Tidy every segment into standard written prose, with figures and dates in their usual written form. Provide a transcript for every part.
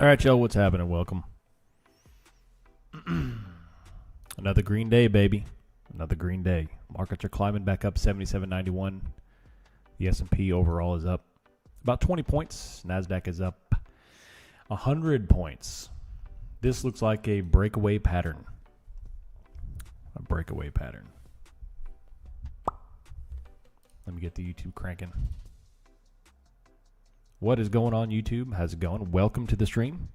All right, y'all, what's happening? Welcome. Another green day, baby. Another green day. Markets are climbing back up 77.91. The S&P overall is up about 20 points. NASDAQ is up 100 points. This looks like a breakaway pattern. A breakaway pattern. Let me get the YouTube cranking. What is going on, YouTube? How's it going? Welcome to the stream.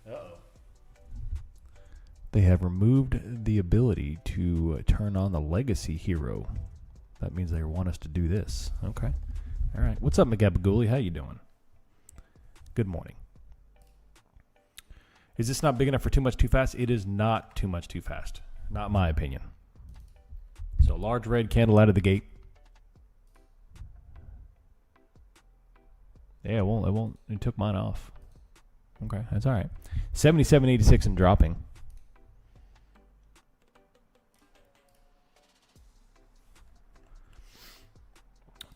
Uh-oh. They have removed the ability to turn on the legacy hero. That means they want us to do this. Okay. All right. What's up, McGabagooly? How you doing? Good morning. Is this not big enough for too much too fast? It is not too much too fast. Not my opinion. So large red candle out of the gate. Yeah, it won't. It took mine off. Okay, that's all right. 77.86 and dropping.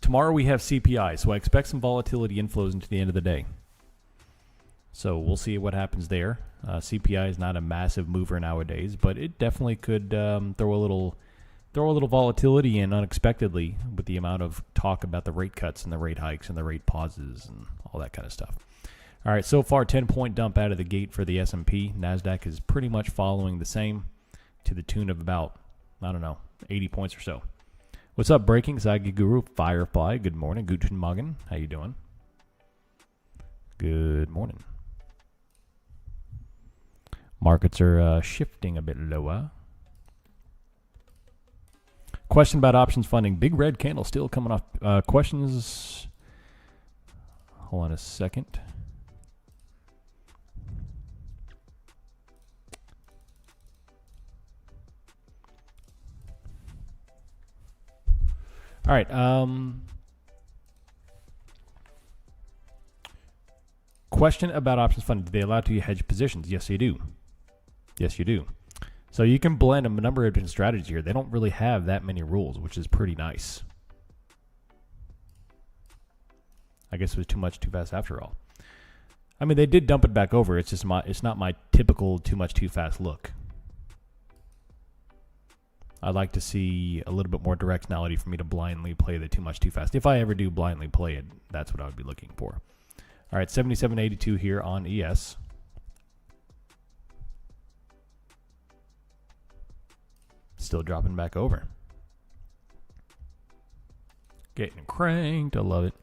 Tomorrow we have CPI, so I expect some volatility inflows into the end of the day. So we'll see what happens there. CPI is not a massive mover nowadays, but it definitely could throw a little volatility in unexpectedly with the amount of talk about the rate cuts and the rate hikes and the rate pauses and all that kind of stuff. All right, so far 10-point dump out of the gate for the S&P. NASDAQ is pretty much following the same to the tune of about, 80 points or so. What's up, Breaking? Zagi Guru, Firefly, good morning. Guten Morgen, how you doing? Good morning. Markets are shifting a bit lower. Question about options funding. Big red candle still coming off. Questions. Hold on a second. All right. Question about options funding. Do they allow you to hedge positions? Yes, they do. Yes, you do. So you can blend a number of different strategies here. They don't really have that many rules, which is pretty nice. I guess it was too much too fast after all. I mean, they did dump it back over. It's just it's not my typical too much too fast look. I'd like to see a little bit more directionality for me to blindly play the too much too fast. If I ever do blindly play it, that's what I would be looking for. All right, 77.82 here on ES. Still dropping back over. Getting cranked. I love it.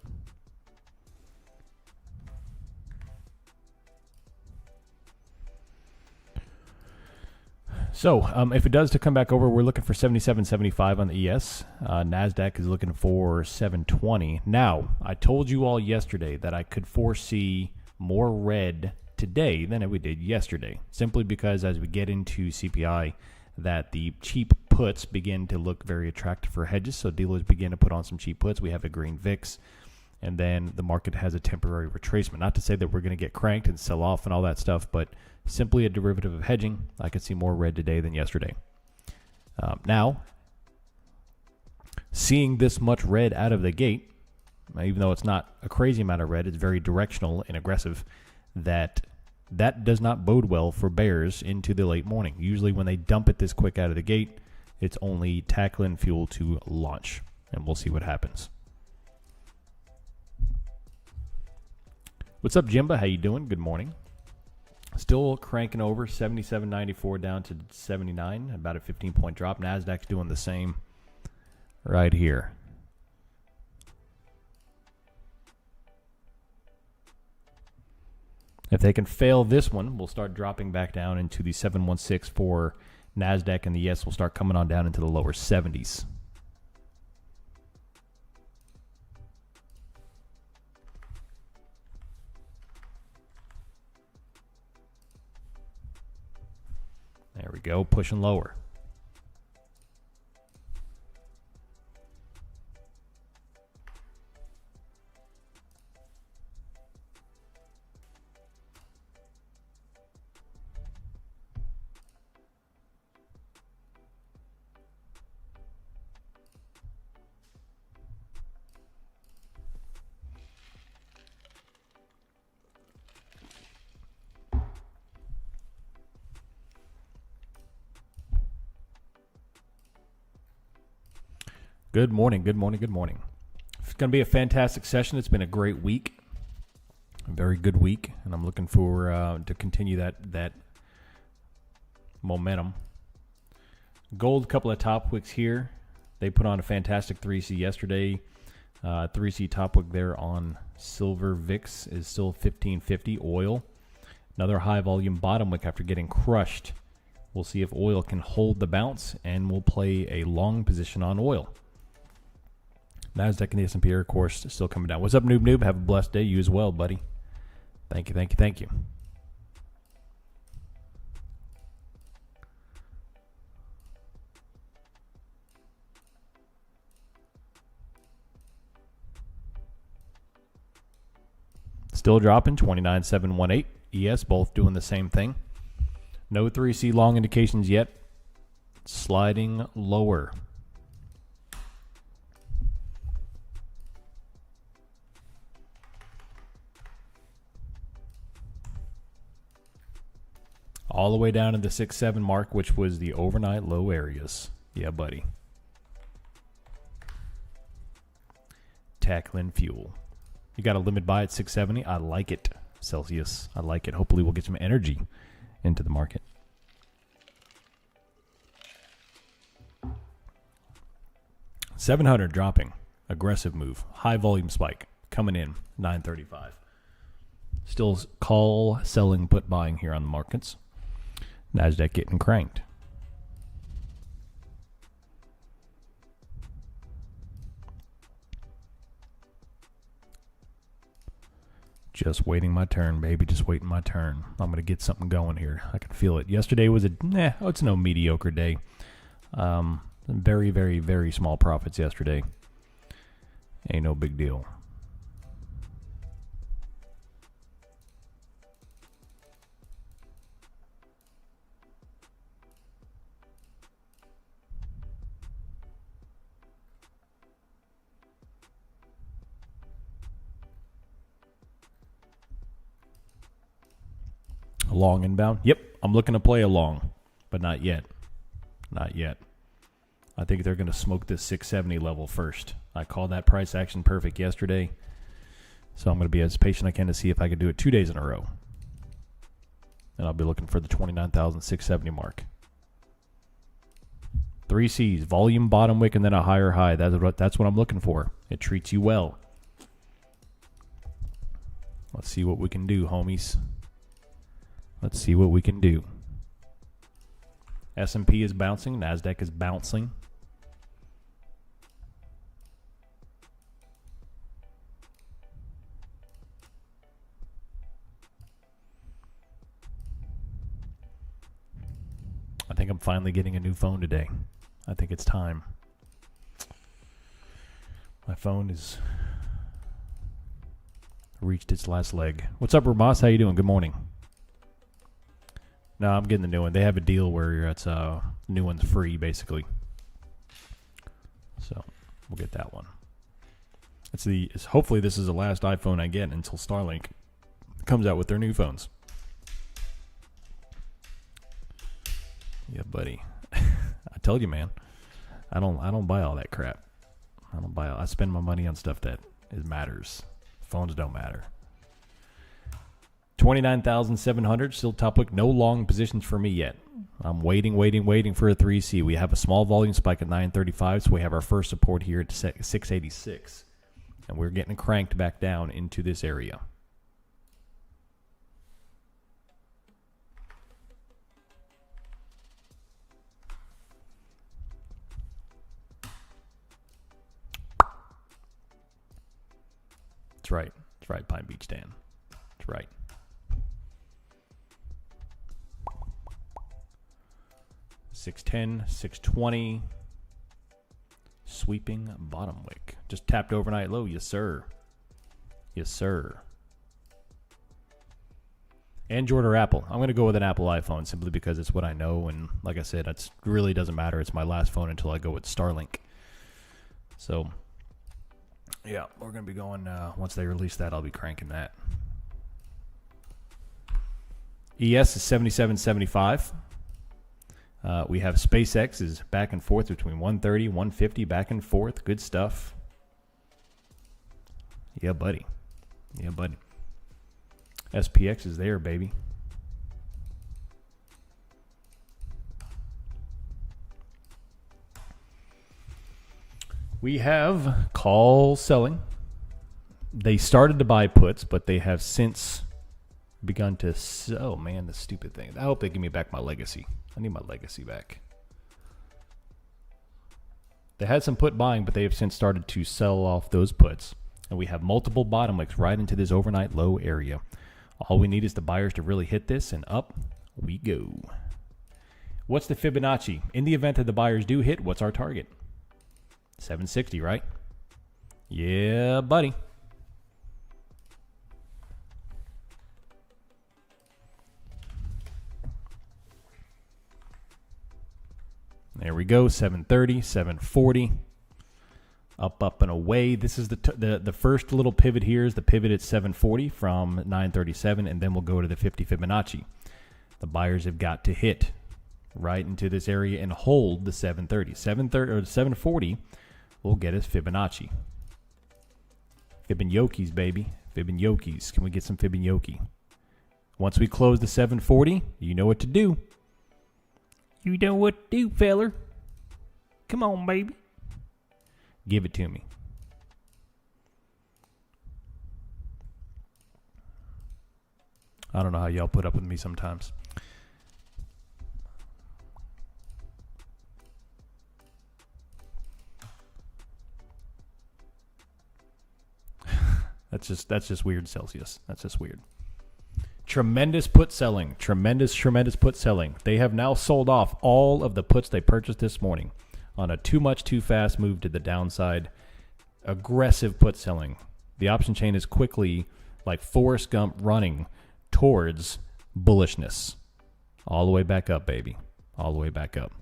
So if it does to come back over, we're looking for 77.75 on the ES. NASDAQ is looking for 720. Now, I told you all yesterday that I could foresee more red today than we did yesterday, simply because as we get into CPI, that the cheap puts begin to look very attractive for hedges. So dealers begin to put on some cheap puts. We have a green VIX, and then the market has a temporary retracement. Not to say that we're going to get cranked and sell off and all that stuff, but simply a derivative of hedging. I could see more red today than yesterday. Now, seeing this much red out of the gate, even though it's not a crazy amount of red, it's very directional and aggressive, that does not bode well for bears into the late morning. Usually when they dump it this quick out of the gate, it's only tackling fuel to launch, and we'll see what happens. What's up, Jimba? How you doing? Good morning. Still cranking over, 77.94 down to 79, about a 15-point drop. NASDAQ's doing the same right here. If they can fail this one, we'll start dropping back down into the 716 for NASDAQ, and the ES will start coming on down into the lower 70s. There we go, pushing lower. Good morning, good morning, good morning. It's going to be a fantastic session. It's been a great week, a very good week, and I'm looking for to continue that momentum. Gold, couple of top wicks here. They put on a fantastic 3C yesterday. 3C top wick there on silver VIX is still 1550. Oil, another high volume bottom wick after getting crushed. We'll see if oil can hold the bounce, and we'll play a long position on oil. NASDAQ and the S&P are, of course, still coming down. What's up, Noob Noob? Have a blessed day. You as well, buddy. Thank you, thank you, thank you. Still dropping, 29,718. ES both doing the same thing. No 3C long indications yet. Sliding lower. All the way down to the 6-7 mark, which was the overnight low areas. Yeah, buddy. Tackling fuel. You got a limit buy at 670. I like it, Celsius. I like it. Hopefully we'll get some energy into the market. $700 dropping. Aggressive move. High volume spike. Coming in. 935. Still call, selling, put buying here on the markets. NASDAQ getting cranked. Just waiting my turn, baby. Just waiting my turn. I'm going to get something going here. I can feel it. Yesterday was it's no mediocre day. Very, very, very small profits yesterday. Ain't no big deal. A long inbound. Yep, I'm looking to play a long, but not yet. Not yet. I think they're going to smoke this 670 level first. I called that price action perfect yesterday, so I'm going to be as patient as I can to see if I can do it 2 days in a row. And I'll be looking for the 29,670 mark. 3 C's, volume bottom wick, and then a higher high. That's what I'm looking for. It treats you well. Let's see what we can do, homies. Let's see what we can do. S&P is bouncing. NASDAQ is bouncing. I think I'm finally getting a new phone today. I think it's time. My phone has reached its last leg. What's up, Ramas? How you doing? Good morning. No, I'm getting the new one. They have a deal where it's new one's free, basically. So we'll get that one. Hopefully this is the last iPhone I get until Starlink comes out with their new phones. Yeah, buddy. I told you, man. I don't buy all that crap. I spend my money on stuff that matters. Phones don't matter. 29,700, still top wick. No long positions for me yet. I'm waiting for a 3C. We have a small volume spike at 935, so we have our first support here at 686. And we're getting cranked back down into this area. That's right. That's right, Pine Beach Dan. That's right. $610, $620. Sweeping bottom wick. Just tapped overnight low. Yes, sir. Yes, sir. Android or Apple? I'm going to go with an Apple iPhone simply because it's what I know. And like I said, it really doesn't matter. It's my last phone until I go with Starlink. So, yeah, we're going to be going, once they release that, I'll be cranking that. ES is 77.75. We have SpaceX is back and forth between 130, 150, back and forth. Good stuff. Yeah, buddy. Yeah, buddy. SPX is there, baby. We have call selling. They started to buy puts, but they have since begun to sell. Oh, man, the stupid thing. I hope they give me back my legacy. I need my legacy back. They had some put buying, but they have since started to sell off those puts. And we have multiple bottom wicks right into this overnight low area. All we need is the buyers to really hit this, and up we go. What's the Fibonacci? In the event that the buyers do hit, what's our target? 760, right? Yeah, buddy. There we go, 730, 740. Up and away. This is the first little pivot here is the pivot at 740 from 937, and then we'll go to the 50 Fibonacci. The buyers have got to hit right into this area and hold the 730. 730 or 740 will get us Fibonacci. Fibonacci's, baby. Fibonacci's. Can we get some Fibonacci? Once we close the 740, you know what to do. You know what to do, feller. Come on, baby. Give it to me. I don't know how y'all put up with me sometimes. That's just weird, Celsius. That's just weird. Tremendous put selling. Tremendous put selling. They have now sold off all of the puts they purchased this morning on a too much, too fast move to the downside. Aggressive put selling. The option chain is quickly, like Forrest Gump, running towards bullishness. All the way back up, baby. All the way back up.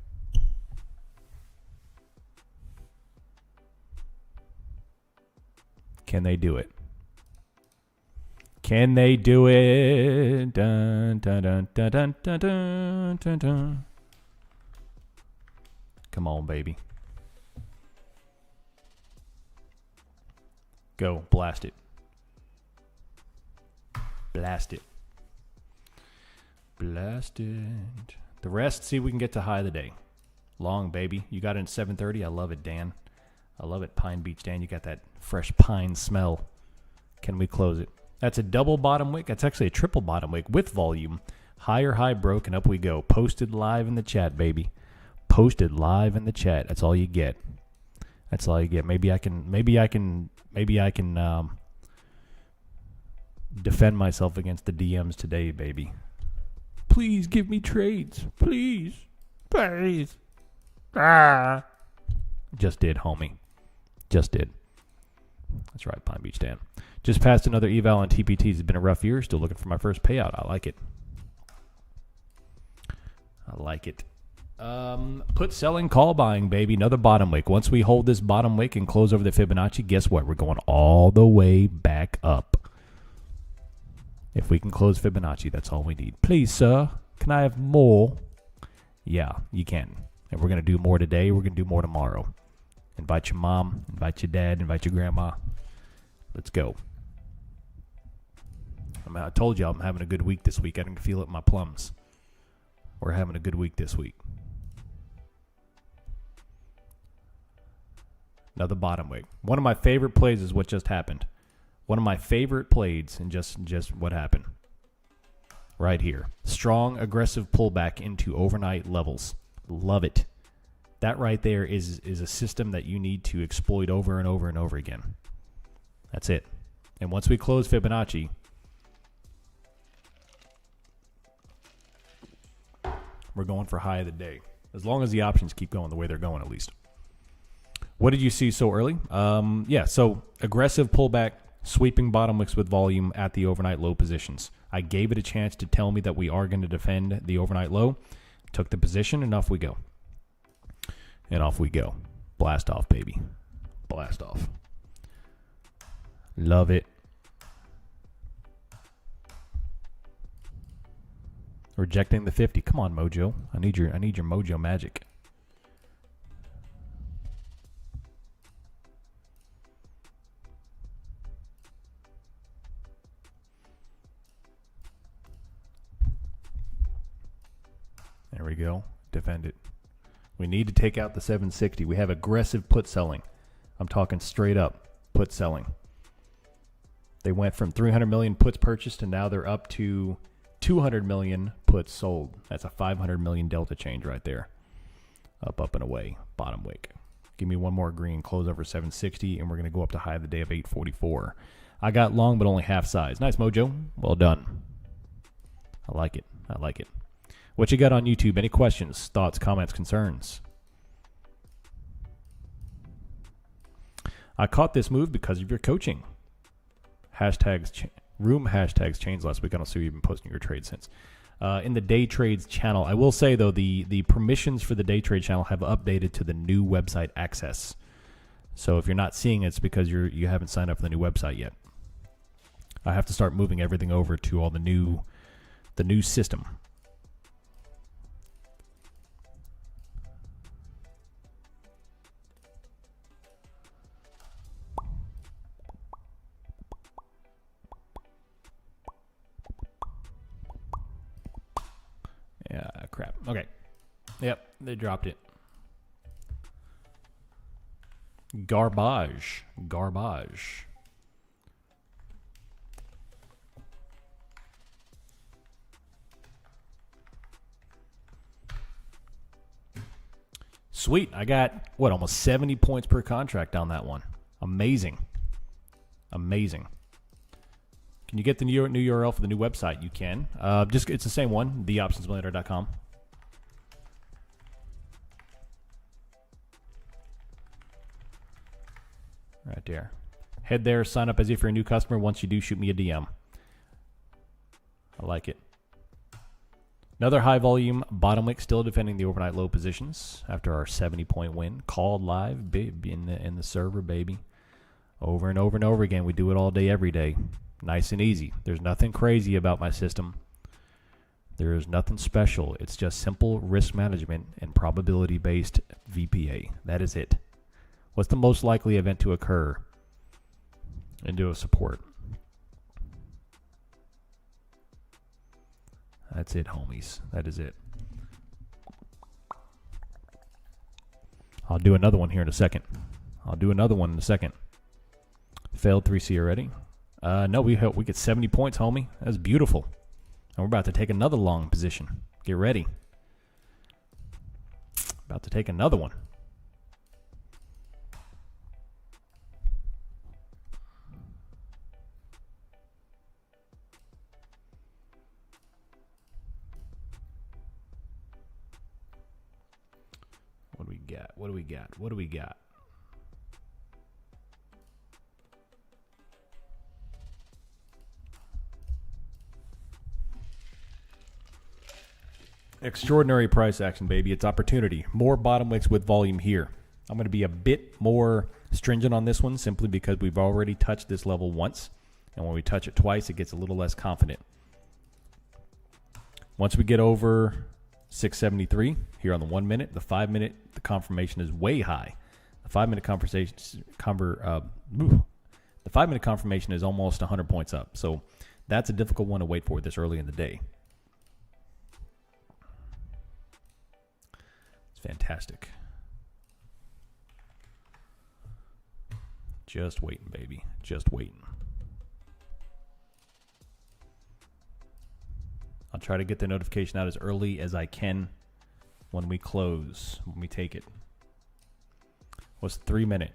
Can they do it? Can they do it? Dun, dun, dun, dun, dun, dun, dun, dun, dun. Come on, baby. Go. Blast it. Blast it. Blast it. The rest, see if we can get to high of the day. Long, baby. You got it at 7:30. I love it, Dan. I love it, Pine Beach Dan. You got that fresh pine smell. Can we close it? That's a double bottom wick. That's actually a triple bottom wick with volume. Higher high broke, and up we go. Posted live in the chat, baby. Posted live in the chat. That's all you get. That's all you get. Maybe I can defend myself against the DMs today, baby. Please give me trades. Please. Please. Ah. Just did, homie. Just did. That's right, Pine Beach Dan. Just passed another eval on TPTs. It's been a rough year. Still looking for my first payout. I like it. I like it. Put selling, call buying, baby. Another bottom wick. Once we hold this bottom wick and close over the Fibonacci, guess what? We're going all the way back up. If we can close Fibonacci, that's all we need. Please, sir, can I have more? Yeah, you can. And we're going to do more today. We're going to do more tomorrow. Invite your mom, invite your dad, invite your grandma. Let's go. I told you I'm having a good week this week. I can feel it in my plums. We're having a good week this week. Another bottom wick. One of my favorite plays is what just happened. One of my favorite plays and just what happened. Right here. Strong, aggressive pullback into overnight levels. Love it. That right there is a system that you need to exploit over and over and over again. That's it. And once we close Fibonacci, we're going for high of the day. As long as the options keep going the way they're going, at least. What did you see so early? So aggressive pullback, sweeping bottom wicks with volume at the overnight low positions. I gave it a chance to tell me that we are going to defend the overnight low. Took the position, and off we go. And off we go. Blast off, baby. Blast off. Love it. Rejecting the 50. Come on, Mojo. I need your Mojo magic. There we go. Defend it. We need to take out the 760. We have aggressive put selling. I'm talking straight up put selling. They went from 300 million puts purchased and now they're up to 200 million puts sold. That's a 500 million delta change right there. Up, up, and away. Bottom wick. Give me one more green. Close over 760, and we're going to go up to high of the day of 844. I got long, but only half size. Nice, Mojo. Well done. I like it. I like it. What you got on YouTube? Any questions, thoughts, comments, concerns? I caught this move because of your coaching. Room hashtags changed last week. I don't see you even posting your trade since. In the day trades channel, I will say though the permissions for the day trade channel have updated to the new website access. So if you're not seeing it, it's because you haven't signed up for the new website yet. I have to start moving everything over to all the new system. Yeah, crap. Okay. Yep, they dropped it. Garbage. Garbage. Sweet. I got, almost 70 points per contract on that one. Amazing. Amazing. Can you get the new URL for the new website? You can. It's the same one, theoptionsmillionaire.com. Right there. Head there, sign up as if you're a new customer. Once you do, shoot me a DM. I like it. Another high volume bottom wick, still defending the overnight low positions after our 70-point win. Called live in the server, baby. Over and over and over again. We do it all day, every day. Nice and easy. There's nothing crazy about my system. There is nothing special. It's just simple risk management and probability-based VPA. That is it. What's the most likely event to occur into a support? That's it, homies. That is it. I'll do another one here in a second. Failed 3C already. No, we get 70 points, homie. That's beautiful. And we're about to take another long position. Get ready. About to take another one. What do we got? Extraordinary price action, baby. It's opportunity. More bottom wicks with volume here. I'm going to be a bit more stringent on this one simply because we've already touched this level once. And when we touch it twice, it gets a little less confident. Once we get over 673 here on the 1 minute, the 5 minute, the confirmation is way high. The 5 minute the 5 minute confirmation is almost 100 points up. So that's a difficult one to wait for this early in the day. It's fantastic. Just waiting, baby. Just waiting. I'll try to get the notification out as early as I can when we close, when we take it. What's 3 minute?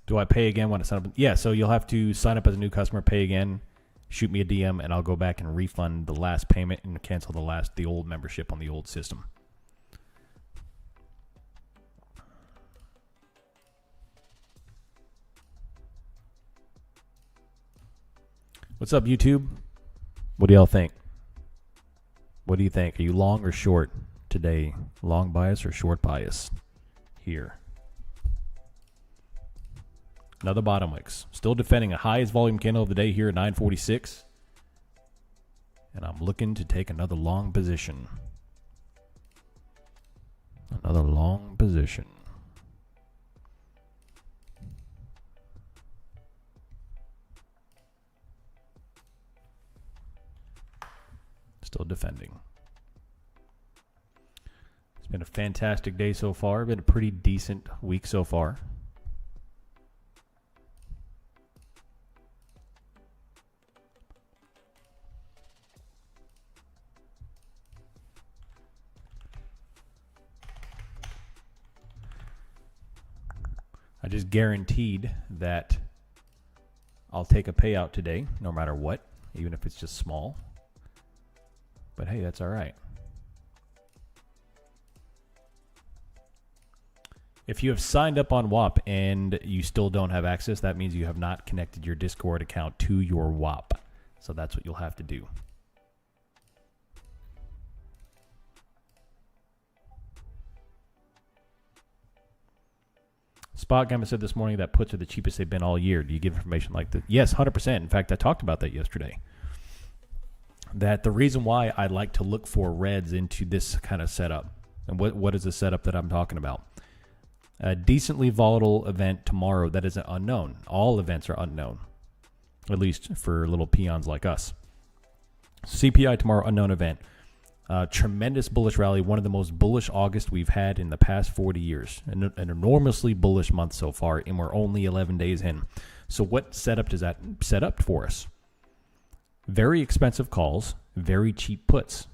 Do I pay again when I sign up? Yeah, so you'll have to sign up as a new customer, pay again, shoot me a DM, and I'll go back and refund the last payment and cancel the old membership on the old system. What's up, YouTube? What do y'all think? What do you think? Are you long or short today? Long bias or short bias here? Another bottom wicks. Still defending a highest volume candle of the day here at 946. And I'm looking to take another long position. Another long position. Still defending. It's been a fantastic day so far. Been a pretty decent week so far. I just guaranteed that I'll take a payout today, no matter what, even if it's just small. But hey, that's all right. If you have signed up on WAP and you still don't have access, that means you have not connected your Discord account to your WAP. So that's what you'll have to do. Spot Gamma said this morning that puts are the cheapest they've been all year. Do you give information like that? Yes, 100%. In fact, I talked about that yesterday. That the reason why I like to look for reds into this kind of setup. And what is the setup that I'm talking about? A decently volatile event tomorrow that is unknown. All events are unknown, at least for little peons like us. CPI tomorrow, unknown event. Tremendous bullish rally, one of the most bullish August we've had in the past 40 years. An enormously bullish month so far, and we're only 11 days in. So what setup does that set up for us? Very expensive calls, very cheap puts.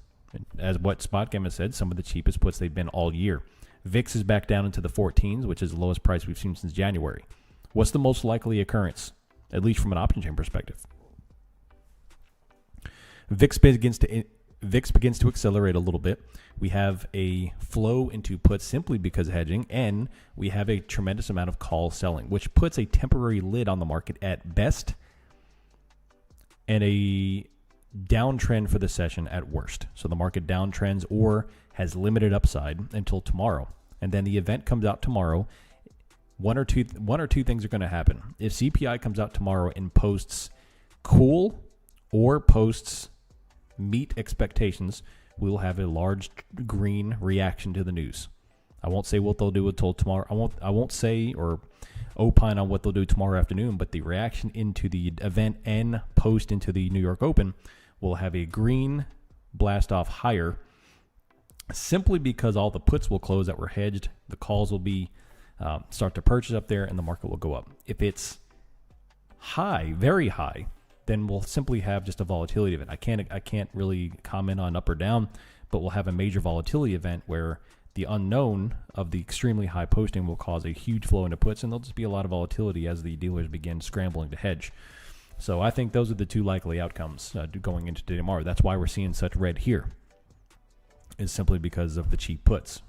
As what Spot Gamma said, some of the cheapest puts they've been all year. VIX is back down into the 14s, which is the lowest price we've seen since January. What's the most likely occurrence, at least from an option chain perspective? VIX begins to accelerate a little bit. We have a flow into puts simply because of hedging, and we have a tremendous amount of call selling, which puts a temporary lid on the market at best and a downtrend for the session at worst. So the market downtrends or has limited upside until tomorrow. And then the event comes out tomorrow. One or two things are going to happen. If CPI comes out tomorrow and posts cool or posts meet expectations, we will have a large green reaction to the news. I won't say what they'll do until tomorrow. I won't say or opine on what they'll do tomorrow afternoon, but the reaction into the event and post into the New York Open will have a green blast off higher, simply because all the puts will close that were hedged. The calls will be start to purchase up there, and the market will go up. If it's high, very high, then we'll simply have just a volatility event. I can't really comment on up or down, but we'll have a major volatility event where the unknown of the extremely high posting will cause a huge flow into puts, and there'll just be a lot of volatility as the dealers begin scrambling to hedge. So I think those are the two likely outcomes going into tomorrow. That's why we're seeing such red here, is simply because of the cheap puts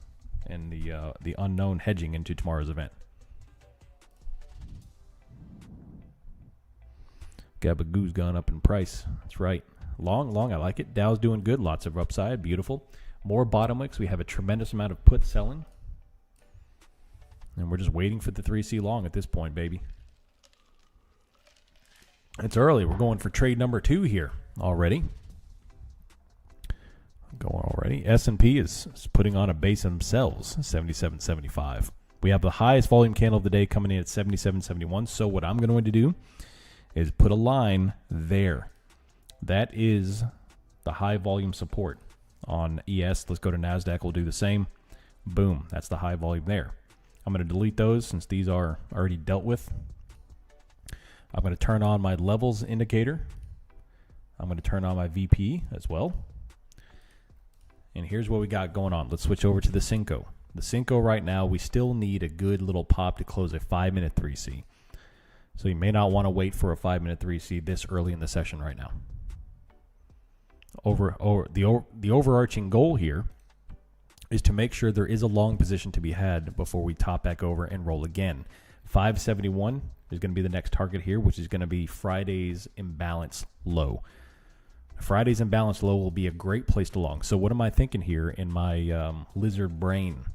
and the unknown hedging into tomorrow's event. Gabagoo's gone up in price. That's right. Long, I like it. Dow's doing good. Lots of upside. Beautiful. More bottom wicks. We have a tremendous amount of put selling. And we're just waiting for the 3C long at this point, baby. It's early. We're going for trade number 2 here already. S&P is putting on a base themselves, 77.75. We have the highest volume candle of the day coming in at 77.71. So what I'm going to do is put a line there. That is the high volume support on ES. Let's go to NASDAQ. We'll do the same. Boom. That's the high volume there. I'm going to delete those since these are already dealt with. I'm going to turn on my levels indicator. I'm going to turn on my VP as well. And here's what we got going on. Let's switch over to the Cinco. The Cinco right now, we still need a good little pop to close a 5-minute 3C. So you may not want to wait for a 5-minute 3C this early in the session right now. The overarching goal here is to make sure there is a long position to be had before we top back over and roll again. 571 is going to be the next target here, which is going to be Friday's imbalance low. Friday's imbalance low will be a great place to long. So what am I thinking here in my lizard brain?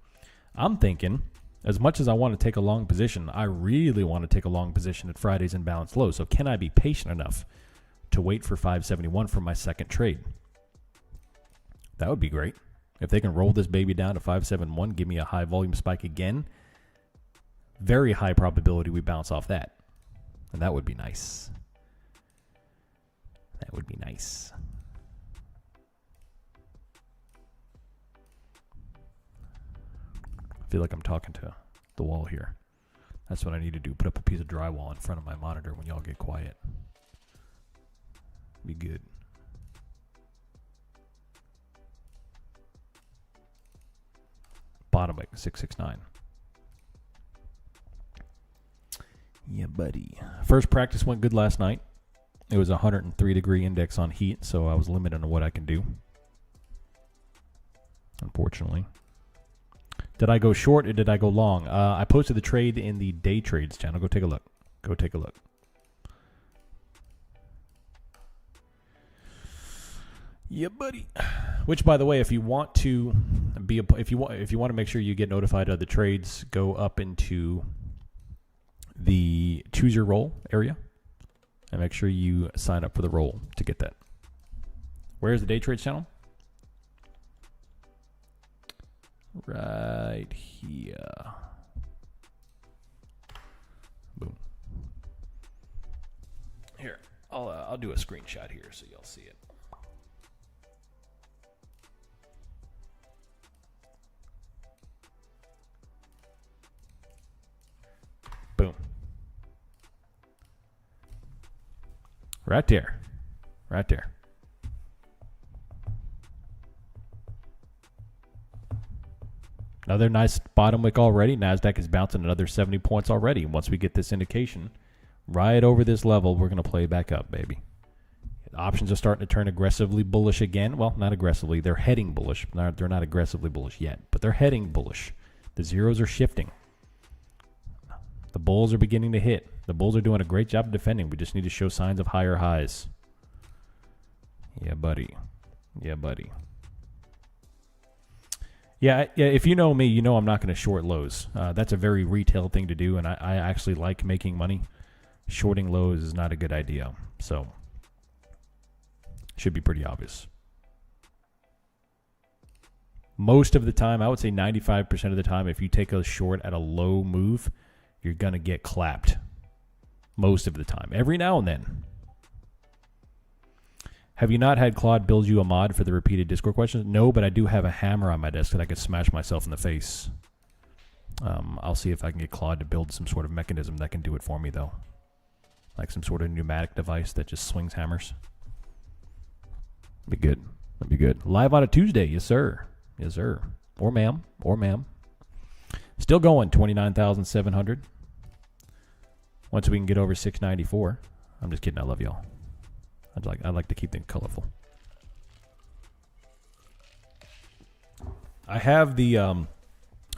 I'm thinking, as much as I want to take a long position, I really want to take a long position at Friday's imbalance low. So can I be patient enough to wait for 571 for my second trade? That would be great. If they can roll this baby down to 571, give me a high volume spike again, very high probability we bounce off that. And that would be nice. That would be nice. I feel like I'm talking to the wall here. That's what I need to do. Put up a piece of drywall in front of my monitor when y'all get quiet. Be good. Bottom wick, 669. Yeah, buddy. First practice went good last night. It was a 103-degree index on heat, so I was limited on what I can do, unfortunately. Did I go short or did I go long? I posted the trade in the day trades channel. Go take a look. Go take a look. Yeah, buddy. Which, by the way, if you want to be if you want to make sure you get notified of the trades, go up into the choose your role area and make sure you sign up for the role to get that. Where's the day trades channel? Right here. Boom. Here, I'll do a screenshot here so y'all see it. Boom. Right there. Right there. Another nice bottom wick already. NASDAQ is bouncing another 70 points already. Once we get this indication right over this level, we're going to play back up, baby. The options are starting to turn aggressively bullish again. Well, not aggressively. They're heading bullish. They're not aggressively bullish yet, but they're heading bullish. The zeros are shifting. The bulls are beginning to hit. The bulls are doing a great job of defending. We just need to show signs of higher highs. Yeah, buddy. Yeah, buddy. Yeah, if you know me, you know I'm not going to short lows. That's a very retail thing to do, and I actually like making money. Shorting lows is not a good idea. So, should be pretty obvious. Most of the time, I would say 95% of the time, if you take a short at a low move, you're going to get clapped. Most of the time. Every now and then. Have you not had Claude build you a mod for the repeated Discord questions? No, but I do have a hammer on my desk that I could smash myself in the face. I'll see if I can get Claude to build some sort of mechanism that can do it for me, though. Like some sort of pneumatic device that just swings hammers. Be good. That'd be good. Live on a Tuesday. Yes, sir. Yes, sir. Or ma'am. Or ma'am. Still going. 29,700. Once we can get over 694. I'm just kidding. I love y'all. I'd like to keep things colorful. I have the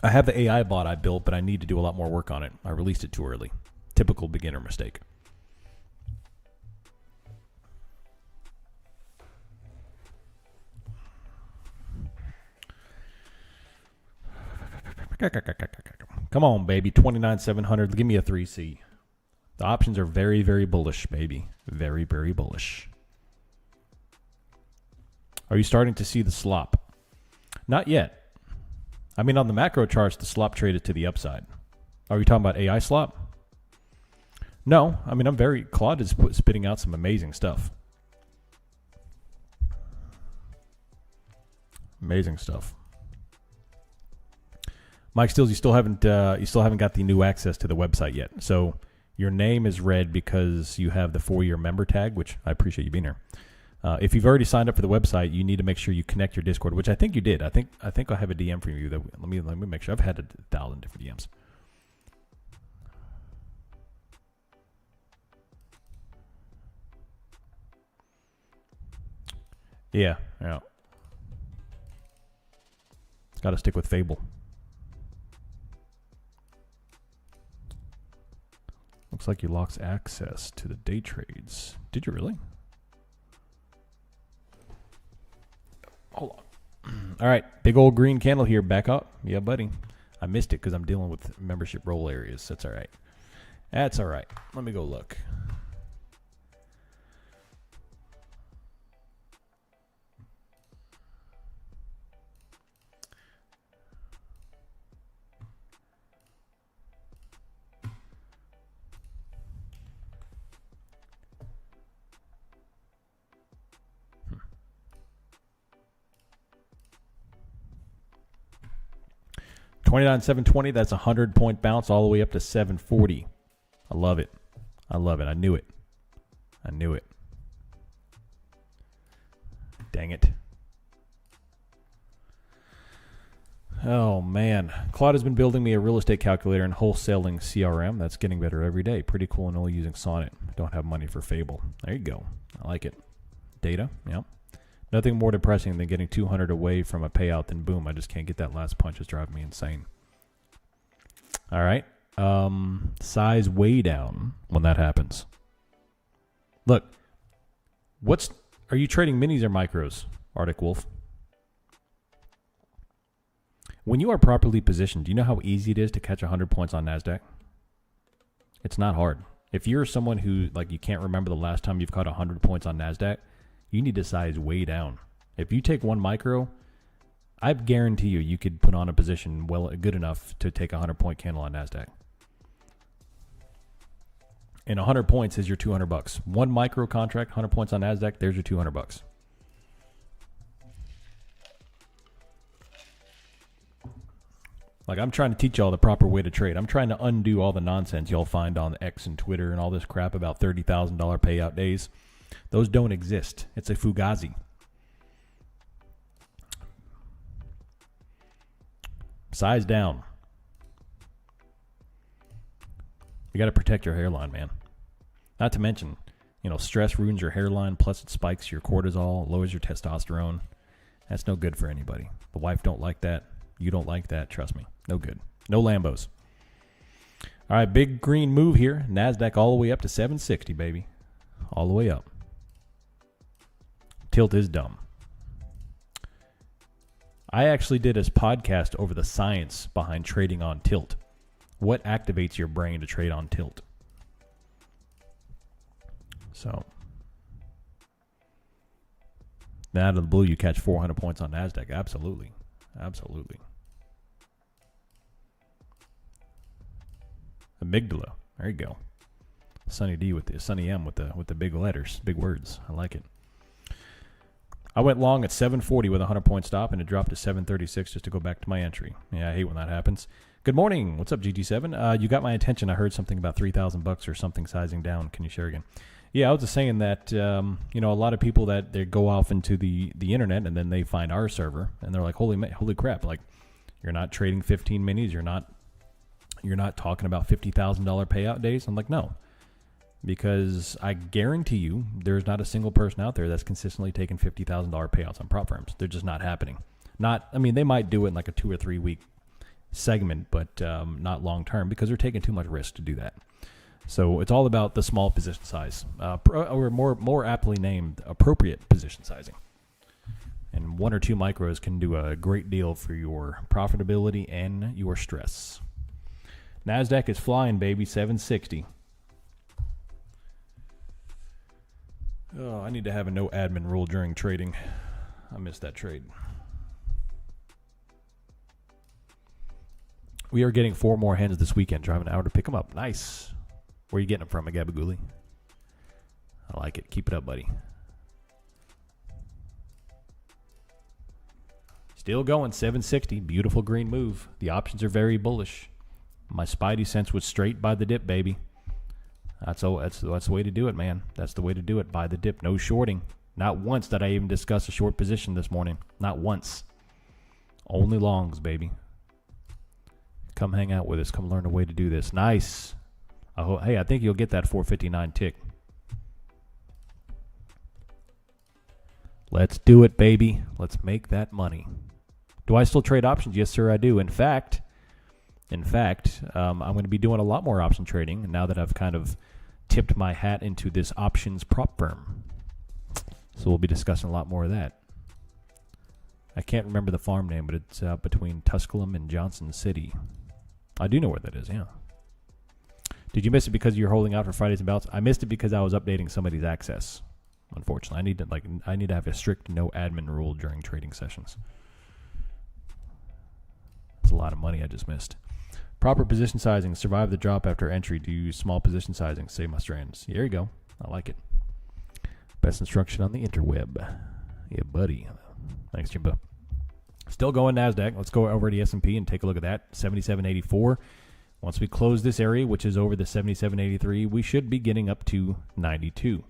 AI bot I built, but I need to do a lot more work on it. I released it too early. Typical beginner mistake. Come on, baby. 29,700. Give me a 3C. The options are very, very bullish, baby. Very, very bullish. Are you starting to see the slop? Not yet. I mean, on the macro charts, the slop traded to the upside. Are you talking about AI slop? No. I mean, Claude is spitting out some amazing stuff. Amazing stuff. Mike Stills, you still haven't got the new access to the website yet. So your name is red because you have the 4-year member tag, which I appreciate you being here. If you've already signed up for the website, you need to make sure you connect your Discord, which I think you did. I think I have a DM from you. Let me make sure. I've had 1,000 different DMs. Yeah. Got to stick with Fable. Looks like you lost access to the day trades. Did you really? Hold on. All right, big old green candle here. Back up. Yeah, buddy. I missed it because I'm dealing with membership roll areas. That's all right. That's all right. Let me go look. $29,720. That's a 100-point bounce all the way up to 740. I love it. I love it. I knew it. I knew it. Dang it. Oh, man. Claude has been building me a real estate calculator and wholesaling CRM. That's getting better every day. Pretty cool and only using Sonnet. Don't have money for Fable. There you go. I like it. Data. Yep. Nothing more depressing than getting 200 away from a payout, then boom, I just can't get that last punch. It's driving me insane. All right. Size way down when that happens. Look, are you trading minis or micros, Arctic Wolf? When you are properly positioned, do you know how easy it is to catch 100 points on NASDAQ? It's not hard. If you're someone who, you can't remember the last time you've caught 100 points on NASDAQ, you need to size way down. If you take one micro, I guarantee you could put on a position good enough to take a 100-point candle on NASDAQ. And 100 points is your $200. One micro contract, 100 points on NASDAQ, there's your $200. I'm trying to teach y'all the proper way to trade. I'm trying to undo all the nonsense y'all find on X and Twitter and all this crap about $30,000 payout days. Those don't exist. It's a fugazi. Size down. You got to protect your hairline, man. Not to mention, stress ruins your hairline, plus it spikes your cortisol, lowers your testosterone. That's no good for anybody. The wife don't like that. You don't like that. Trust me. No good. No Lambos. All right, big green move here. NASDAQ all the way up to 760, baby. All the way up. Tilt is dumb. I actually did a podcast over the science behind trading on tilt. What activates your brain to trade on tilt? So, out of the blue, you catch 400 points on NASDAQ. Absolutely. Absolutely. Amygdala. There you go. Sunny D with the Sunny M with the big letters, big words. I like it. I went long at 740 with a 100-point stop, and it dropped to 736 just to go back to my entry. Yeah, I hate when that happens. Good morning. What's up, GG7? You got my attention. I heard something about $3,000 or something sizing down. Can you share again? Yeah, I was just saying that, a lot of people that they go off into the internet and then they find our server and they're like, holy crap, you're not trading 15 minis. You're not talking about $50,000 payout days. I'm like, no. Because I guarantee you there's not a single person out there that's consistently taking $50,000 payouts on prop firms. They're just not happening. They might do it in a 2 or 3 week segment, but not long term because they're taking too much risk to do that. So it's all about the small position size, or more aptly named appropriate position sizing. And 1 or 2 micros can do a great deal for your profitability and your stress. NASDAQ is flying, baby, 760. Oh, I need to have a no admin rule during trading. I missed that trade. We are getting 4 more hens this weekend. Driving an hour to pick them up. Nice. Where are you getting them from, Agabaguli? I like it. Keep it up, buddy. Still going, 760. Beautiful green move. The options are very bullish. My spidey sense was straight by the dip, baby. That's the way to do it, man. That's the way to do it. Buy the dip. No shorting. Not once did I even discuss a short position this morning. Not once. Only longs, baby. Come hang out with us. Come learn a way to do this. Nice. I think you'll get that 459 tick. Let's do it, baby. Let's make that money. Do I still trade options? Yes, sir, I do. In fact, In fact, I'm going to be doing a lot more option trading now that I've kind of tipped my hat into this options prop firm. So we'll be discussing a lot more of that. I can't remember the farm name, but it's between Tusculum and Johnson City. I do know where that is, yeah. Did you miss it because you're holding out for Fridays and Bouts? I missed it because I was updating somebody's access. Unfortunately, I need to have a strict no admin rule during trading sessions. It's a lot of money I just missed. Proper position sizing. Survive the drop after entry. Do use small position sizing. Save my strands. There you go. I like it. Best instruction on the interweb. Yeah, buddy. Thanks, Jimbo. Still going NASDAQ. Let's go over to the S&P and take a look at that. 77.84. Once we close this area, which is over the 77.83, we should be getting up to 92.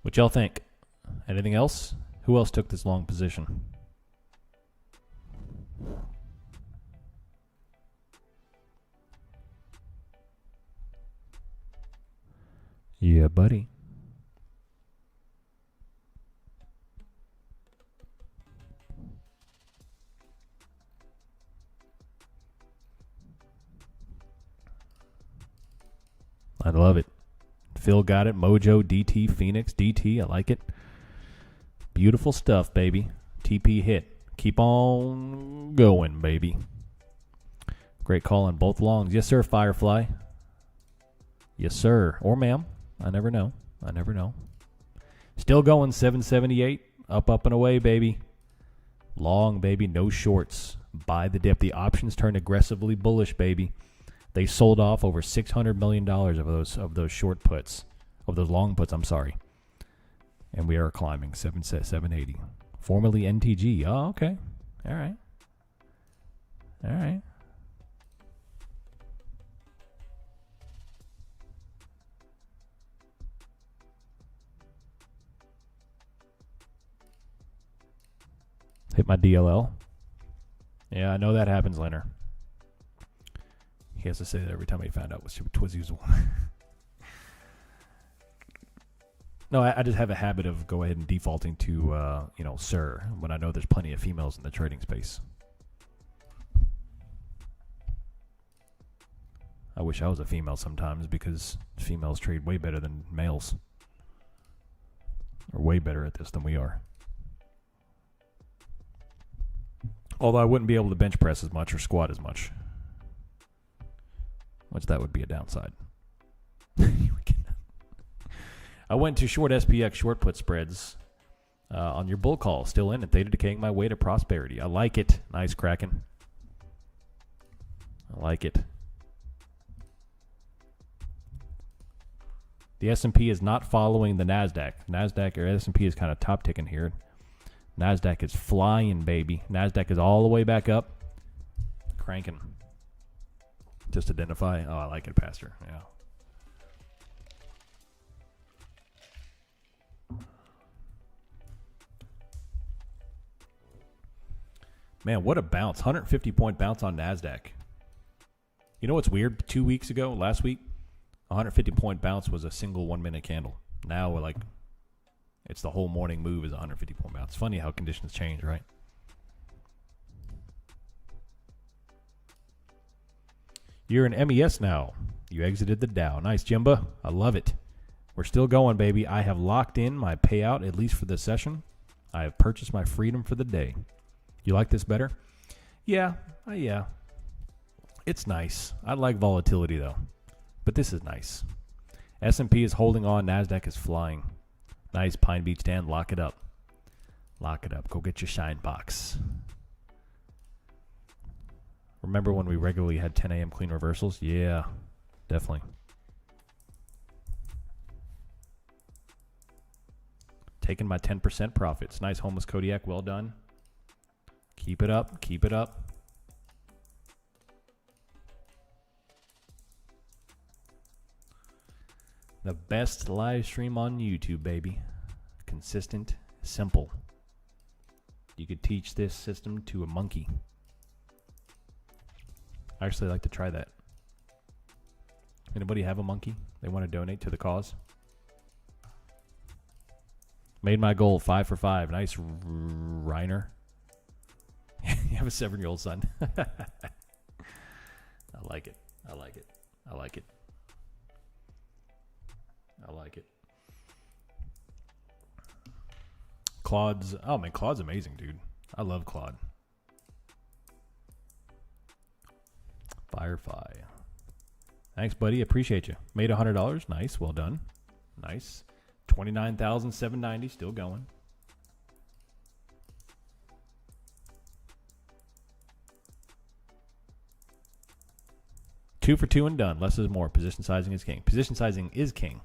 What y'all think? Anything else? Who else took this long position? Yeah, buddy. I love it. Phil got it. Mojo, DT, Phoenix, DT. I like it. Beautiful stuff, baby. TP hit. Keep on going, baby. Great call on both longs. Yes, sir, Firefly. Yes, sir. Or ma'am. I never know. I never know. Still going, 778. Up, up, and away, baby. Long, baby. No shorts. Buy the dip. The options turned aggressively bullish, baby. They sold off over $600 million of those short puts, of those long puts, I'm sorry. And we are climbing, 780. Formerly NTG. Oh, okay. All right. All right. Hit my DLL. Yeah, I know that happens, Leonard. He has to say that every time he found out which was usable. No, I just have a habit of go ahead and defaulting to, sir, when I know there's plenty of females in the trading space. I wish I was a female sometimes because females trade way better than males. Or way better at this than we are. Although I wouldn't be able to bench press as much or squat as much. Which that would be a downside. I went to short SPX short put spreads on your bull call. Still in it. Theta decaying my way to prosperity. I like it. Nice Kraken. I like it. The S&P is not following the NASDAQ. NASDAQ or S&P is kind of top ticking here. NASDAQ is flying, baby. NASDAQ is all the way back up. Cranking. Just identify. Oh, I like it, Pastor. Yeah. Man, what a bounce. 150-point bounce on NASDAQ. You know what's weird? 2 weeks ago, last week, 150-point bounce was a single 1-minute candle. Now we're like, it's the whole morning move is a 150-point bounce. It's funny how conditions change, right? You're an MES now. You exited the Dow. Nice, Jimba. I love it. We're still going, baby. I have locked in my payout, at least for this session. I have purchased my freedom for the day. You like this better? Yeah. Yeah. It's nice. I like volatility, though. But this is nice. S&P is holding on. NASDAQ is flying. Nice Pine Beach stand. Lock it up. Lock it up. Go get your shine box. Remember when we regularly had 10 a.m. clean reversals? Yeah, definitely. Taking my 10% profits. Nice homeless Kodiak. Well done. Keep it up. Keep it up. The best live stream on YouTube, baby. Consistent, simple. You could teach this system to a monkey. I actually like to try that. Anybody have a monkey they want to donate to the cause? Made my goal 5 for 5. Nice, Reiner. You have a 7-year-old son. I like it. I like it. I like it. I like it. Claude's, oh man, Claude's amazing, dude. I love Claude. Firefly. Thanks, buddy. Appreciate you. Made $100. Nice. Well done. Nice. 29,790. Still going. Two for 2 and done. Less is more. Position sizing is king. Position sizing is king.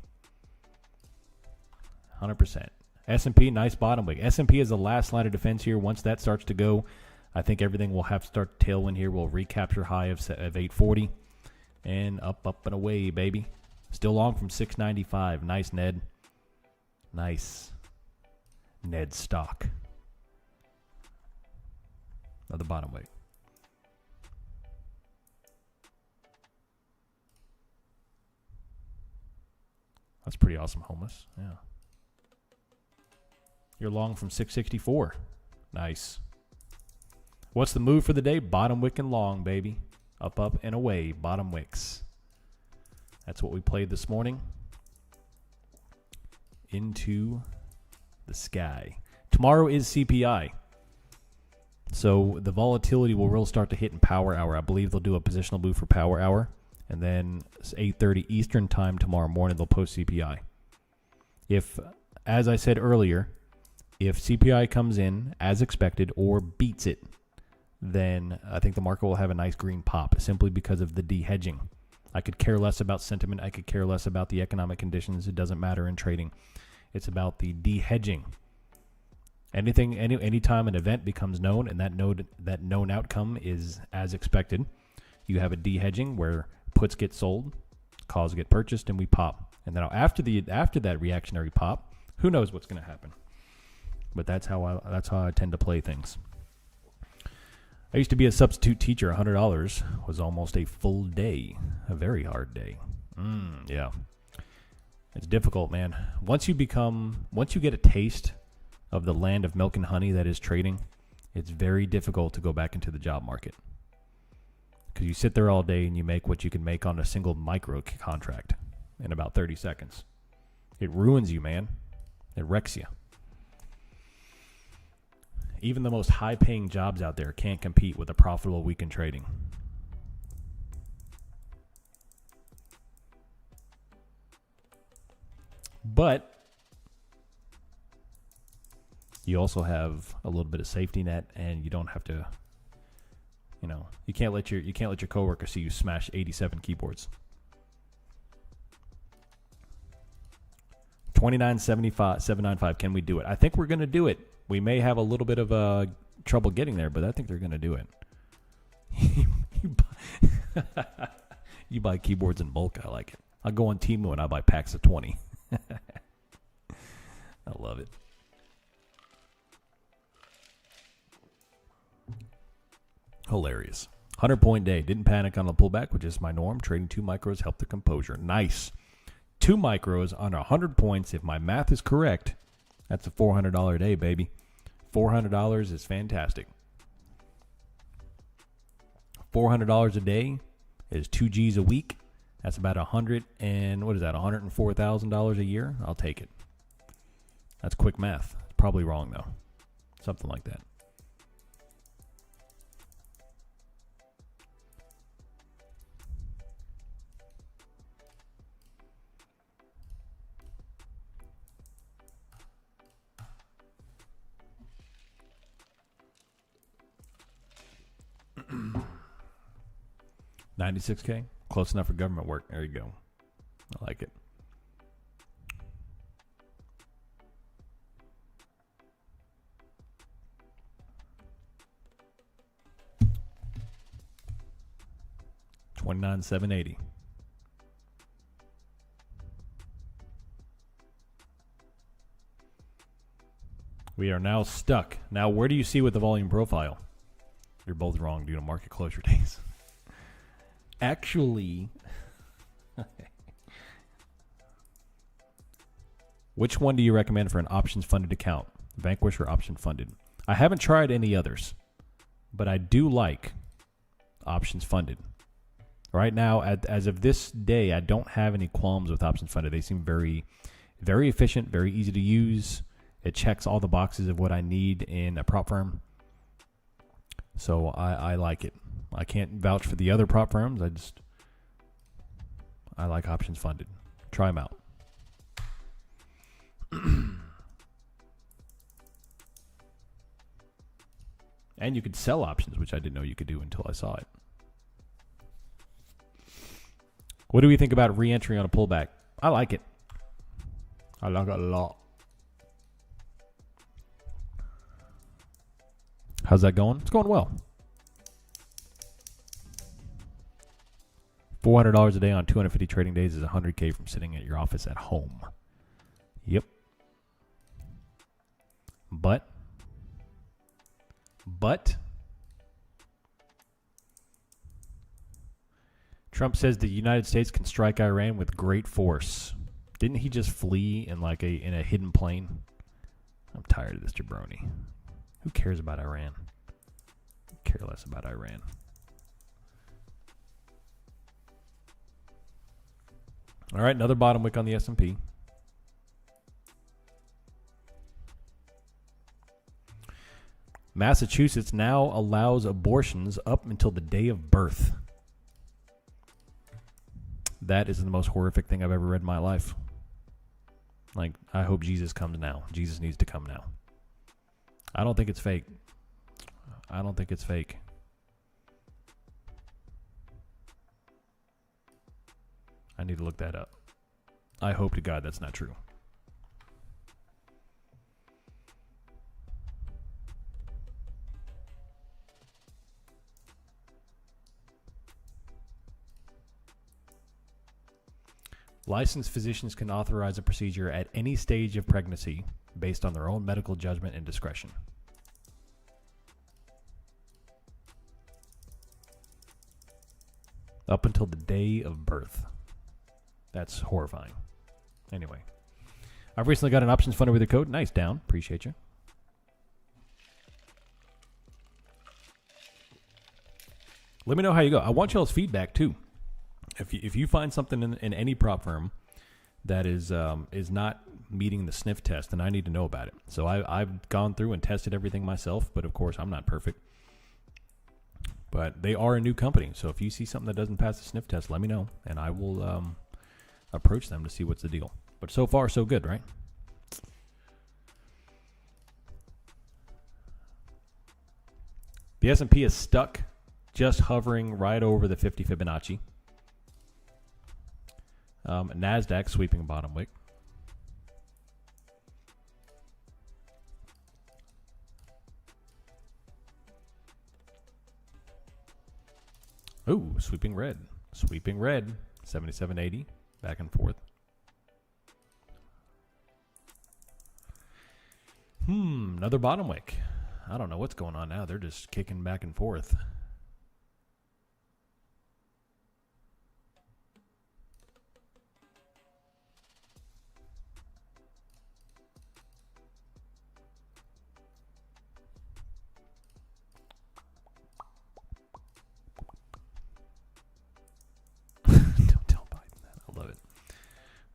100%. S&P, nice bottom wick. S&P is the last line of defense here. Once that starts to go, I think everything will have to start to tailwind here. We'll recapture high of 840. And up, up, and away, baby. Still long from 695. Nice, Ned. Nice. Ned stock. Another bottom wick. That's pretty awesome, homeless. Yeah. You're long from 664. Nice. What's the move for the day? Bottom wick and long, baby. Up, up, and away. Bottom wicks. That's what we played this morning. Into the sky. Tomorrow is CPI. So the volatility will really start to hit in power hour. I believe they'll do a positional move for power hour. And then 8:30 Eastern time tomorrow morning, they'll post CPI. If, as I said earlier, if CPI comes in as expected or beats it, then I think the market will have a nice green pop simply because of the de-hedging. I could care less about sentiment. I could care less about the economic conditions. It doesn't matter in trading. It's about the de-hedging. Anytime an event becomes known and that known outcome is as expected, you have a de-hedging where puts get sold, calls get purchased, and we pop. And then after that reactionary pop, who knows what's going to happen? But that's how I tend to play things. I used to be a substitute teacher. $100 was almost a full day, a very hard day. Yeah, it's difficult, man. Once you get a taste of the land of milk and honey that is trading, it's very difficult to go back into the job market. Because you sit there all day and you make what you can make on a single micro contract in about 30 seconds. It ruins you, man. It wrecks you. Even the most high-paying jobs out there can't compete with a profitable week in trading. But you also have a little bit of safety net, and you don't have to. You can't let your coworker see you smash 87 keyboards. 29.75, Can we do it? I think we're going to do it. We may have a little bit of trouble getting there, but I think they're going to do it. You buy keyboards in bulk. I like it. I'll go on Temu and I'll buy packs of 20. I love it. Hilarious. 100-point day. Didn't panic on the pullback, which is my norm. Trading 2 micros helped the composure. Nice. 2 micros on 100 points. If my math is correct, that's a $400 day, baby. $400 is fantastic. $400 a day is 2 G's a week. That's about $104,000 a year. I'll take it. That's quick math. It's probably wrong though. Something like that. $96K, close enough for government work. There you go. I like it. $29,780. We are now stuck. Now, where do you see with the volume profile? You're both wrong due to market closure days. Actually, which one do you recommend for an options funded account? Vanquish or option funded? I haven't tried any others, but I do like options funded. Right now, as of this day, I don't have any qualms with options funded. They seem very, very efficient, very easy to use. It checks all the boxes of what I need in a prop firm. So I like it. I can't vouch for the other prop firms. I like options funded. Try them out. And you could sell options, which I didn't know you could do until I saw it. What do we think about re-entry on a pullback? I like it. I like it a lot. How's that going? It's going well. $400 a day on 250 trading days is $100K from sitting at your office at home. Yep. But Trump says the United States can strike Iran with great force. Didn't he just flee in in a hidden plane? I'm tired of this jabroni. Who cares about Iran? Care less about Iran. All right, another bottom wick on the S&P. Massachusetts now allows abortions up until the day of birth. That is the most horrific thing I've ever read in my life. I hope Jesus comes now. Jesus needs to come now. I don't think it's fake. I don't think it's fake. I need to look that up. I hope to God that's not true. Licensed physicians can authorize a procedure at any stage of pregnancy based on their own medical judgment and discretion. Up until the day of birth. That's horrifying. Anyway, I've recently got an options funder with a code. Nice, down. Appreciate you. Let me know how you go. I want y'all's feedback too. If you find something in any prop firm that is not meeting the sniff test, then I need to know about it. So I've gone through and tested everything myself, but of course I'm not perfect. But they are a new company, so if you see something that doesn't pass the sniff test, let me know, and I will approach them to see what's the deal. But so far, so good, right? The S&P is stuck, just hovering right over the 50 Fibonacci. NASDAQ sweeping bottom wick. Ooh, sweeping red. Sweeping red. 77.80. Back and forth. Another bottom wick. I don't know what's going on now. They're just kicking back and forth.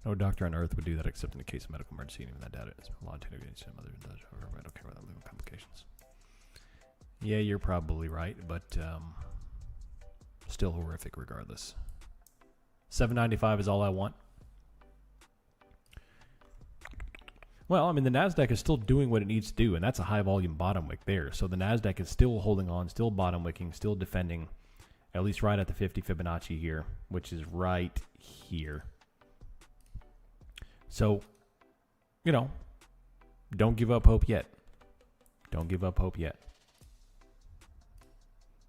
No doctor on earth would do that except in the case of medical emergency, and even that data is a lot of other I don't care about living complications. Yeah, you're probably right, but still horrific regardless. 795 is all I want. Well, I mean, the NASDAQ is still doing what it needs to do, and that's a high volume bottom wick there. So the NASDAQ is still holding on, still bottom wicking, still defending, at least right at the 50 Fibonacci here, which is right here. So, don't give up hope yet. Don't give up hope yet.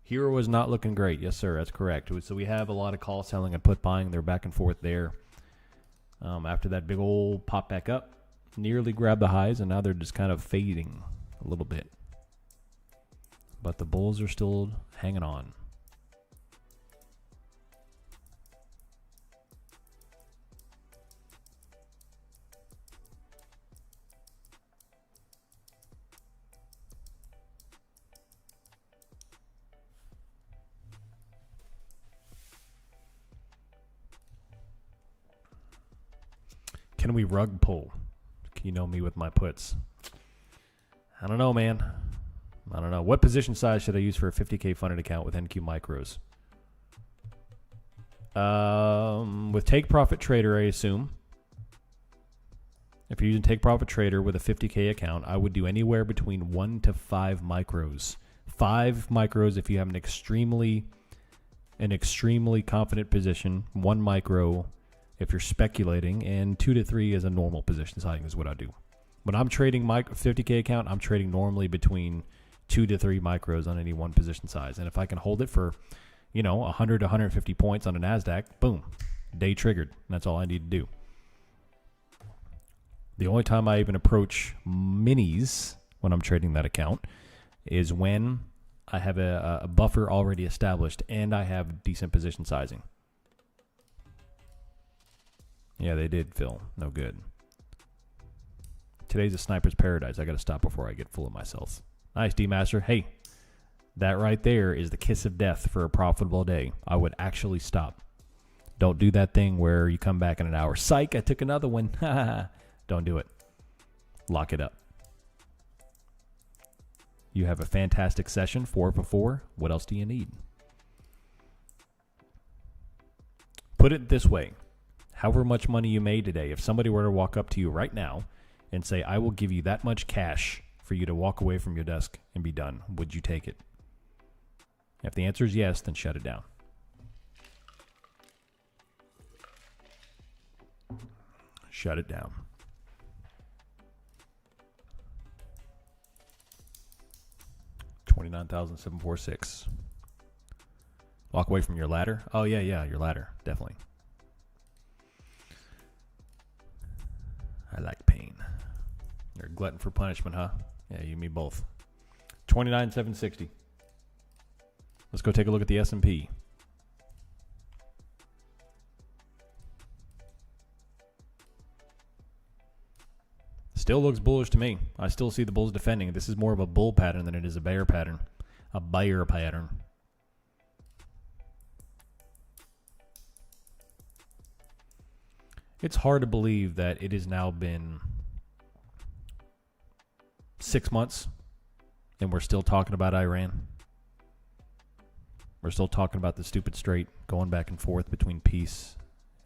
Hero was not looking great. Yes, sir. That's correct. So we have a lot of call selling and put buying. They're back and forth there. After that big old pop back up, nearly grabbed the highs, and now they're just kind of fading a little bit. But the bulls are still hanging on. Can we rug pull? You know me with my puts. I don't know, man. I don't know. What position size should I use for a 50K funded account with NQ Micros? With Take Profit Trader, I assume. If you're using Take Profit Trader with a 50K account, I would do anywhere between 1 to 5 micros. 5 micros if you have an extremely confident position. 1 micro if you're speculating, and 2 to 3 is a normal position sizing is what I do. When I'm trading my 50K account, I'm trading normally between 2 to 3 micros on any one position size. And if I can hold it for, 100 to 150 points on a NASDAQ, boom, day triggered. That's all I need to do. The only time I even approach minis when I'm trading that account is when I have a buffer already established and I have decent position sizing. Yeah, they did, Phil. No good. Today's a sniper's paradise. I got to stop before I get full of myself. Nice, D-Master. Hey, that right there is the kiss of death for a profitable day. I would actually stop. Don't do that thing where you come back in an hour. Psych, I took another one. Don't do it. Lock it up. You have a fantastic session, 4 for 4. What else do you need? Put it this way. However much money you made today, if somebody were to walk up to you right now and say, I will give you that much cash for you to walk away from your desk and be done, would you take it? If the answer is yes, then shut it down. Shut it down. $29,746. Walk away from your ladder? Oh, yeah, your ladder. Definitely. I like pain. You're a glutton for punishment, huh? Yeah, you and me both. 29,760. Let's go take a look at the S&P. Still looks bullish to me. I still see the bulls defending. This is more of a bull pattern than it is a bear pattern. A buyer pattern. It's hard to believe that it has now been 6 months and we're still talking about Iran. We're still talking about the stupid strait going back and forth between peace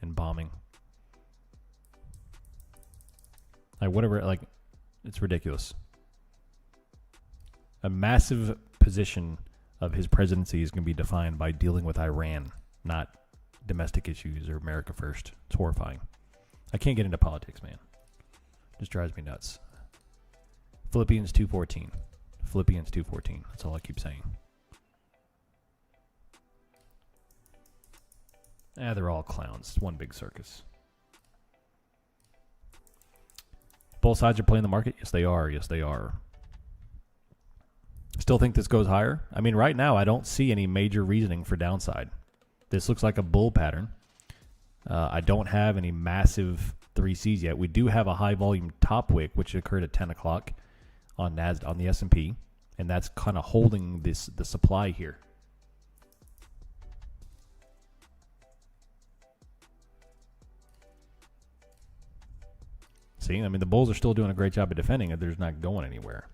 and bombing. It's ridiculous. A massive position of his presidency is going to be defined by dealing with Iran, not domestic issues or America first. It's horrifying. I can't get into politics, man. It just drives me nuts. Philippians 2:14. Philippians 2:14. That's all I keep saying. They're all clowns. It's one big circus. Both sides are playing the market? Yes, they are. Yes, they are. Still think this goes higher? I mean, right now, I don't see any major reasoning for downside. This looks like a bull pattern. I don't have any massive 3Cs yet. We do have a high volume top wick, which occurred at 10 o'clock on NASDAQ, on the S&P, and that's kind of holding the supply here. See, I mean, the bulls are still doing a great job of defending it. They're just not going anywhere.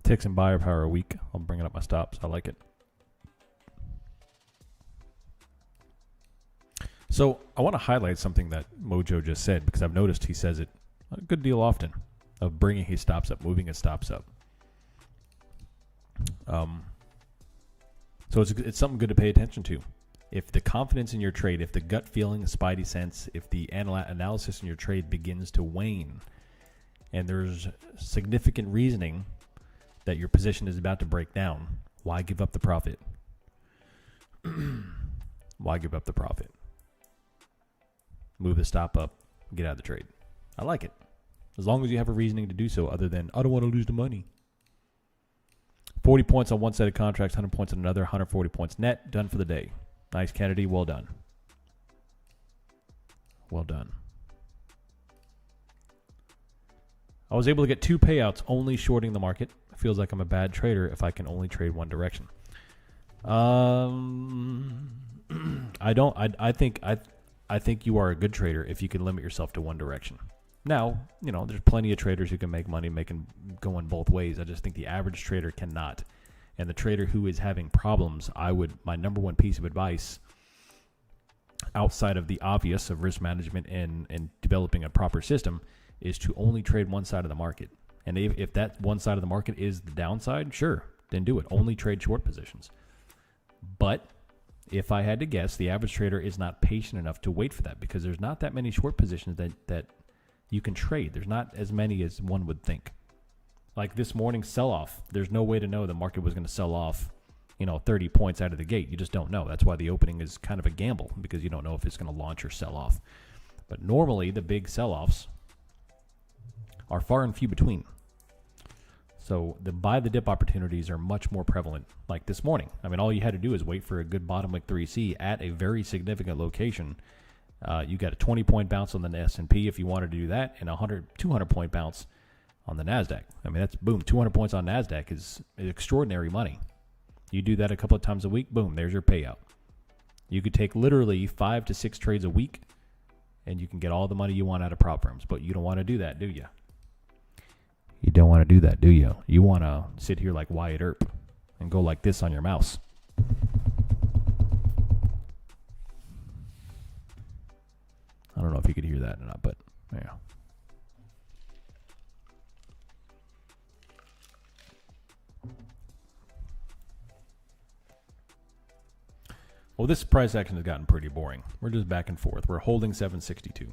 Ticks and buyer power weak. I'm bringing up my stops. I like it. So I want to highlight something that Mojo just said, because I've noticed he says it a good deal often, of bringing his stops up, moving his stops up. So it's something good to pay attention to. If the confidence in your trade, if the gut feeling, spidey sense, if the analysis in your trade begins to wane, and there's significant reasoning that your position is about to break down, why give up the profit? Why give up the profit? Move the stop up, get out of the trade. I like it. As long as you have a reasoning to do so, other than, I don't want to lose the money. 40 points on one set of contracts, 100 points on another, 140 points net, done for the day. Nice, Kennedy, well done. Well done. I was able to get 2 payouts only shorting the market. It feels like I'm a bad trader if I can only trade one direction. I think you are a good trader if you can limit yourself to one direction. Now, there's plenty of traders who can make money going both ways. I just think the average trader cannot. And the trader who is having problems, my number one piece of advice, outside of the obvious of risk management and developing a proper system, is to only trade one side of the market. And if that one side of the market is the downside, sure, then do it. Only trade short positions. But if I had to guess, the average trader is not patient enough to wait for that, because there's not that many short positions that you can trade. There's not as many as one would think. Like this morning's sell-off, there's no way to know the market was going to sell off, 30 points out of the gate. You just don't know. That's why the opening is kind of a gamble, because you don't know if it's going to launch or sell off. But normally the big sell-offs are far and few between. So the buy the dip opportunities are much more prevalent, like this morning. I mean, all you had to do is wait for a good bottom wick 3C at a very significant location. You got a 20-point bounce on the S&P if you wanted to do that, and a 200-point bounce on the NASDAQ. I mean, that's boom, 200 points on NASDAQ is extraordinary money. You do that a couple of times a week, boom, there's your payout. You could take literally 5 to 6 trades a week, and you can get all the money you want out of prop firms. But you don't want to do that, do you? You don't want to do that, do you? You want to sit here like Wyatt Earp and go like this on your mouse. I don't know if you could hear that or not, but yeah. Well, this price action has gotten pretty boring. We're just back and forth. We're holding 762.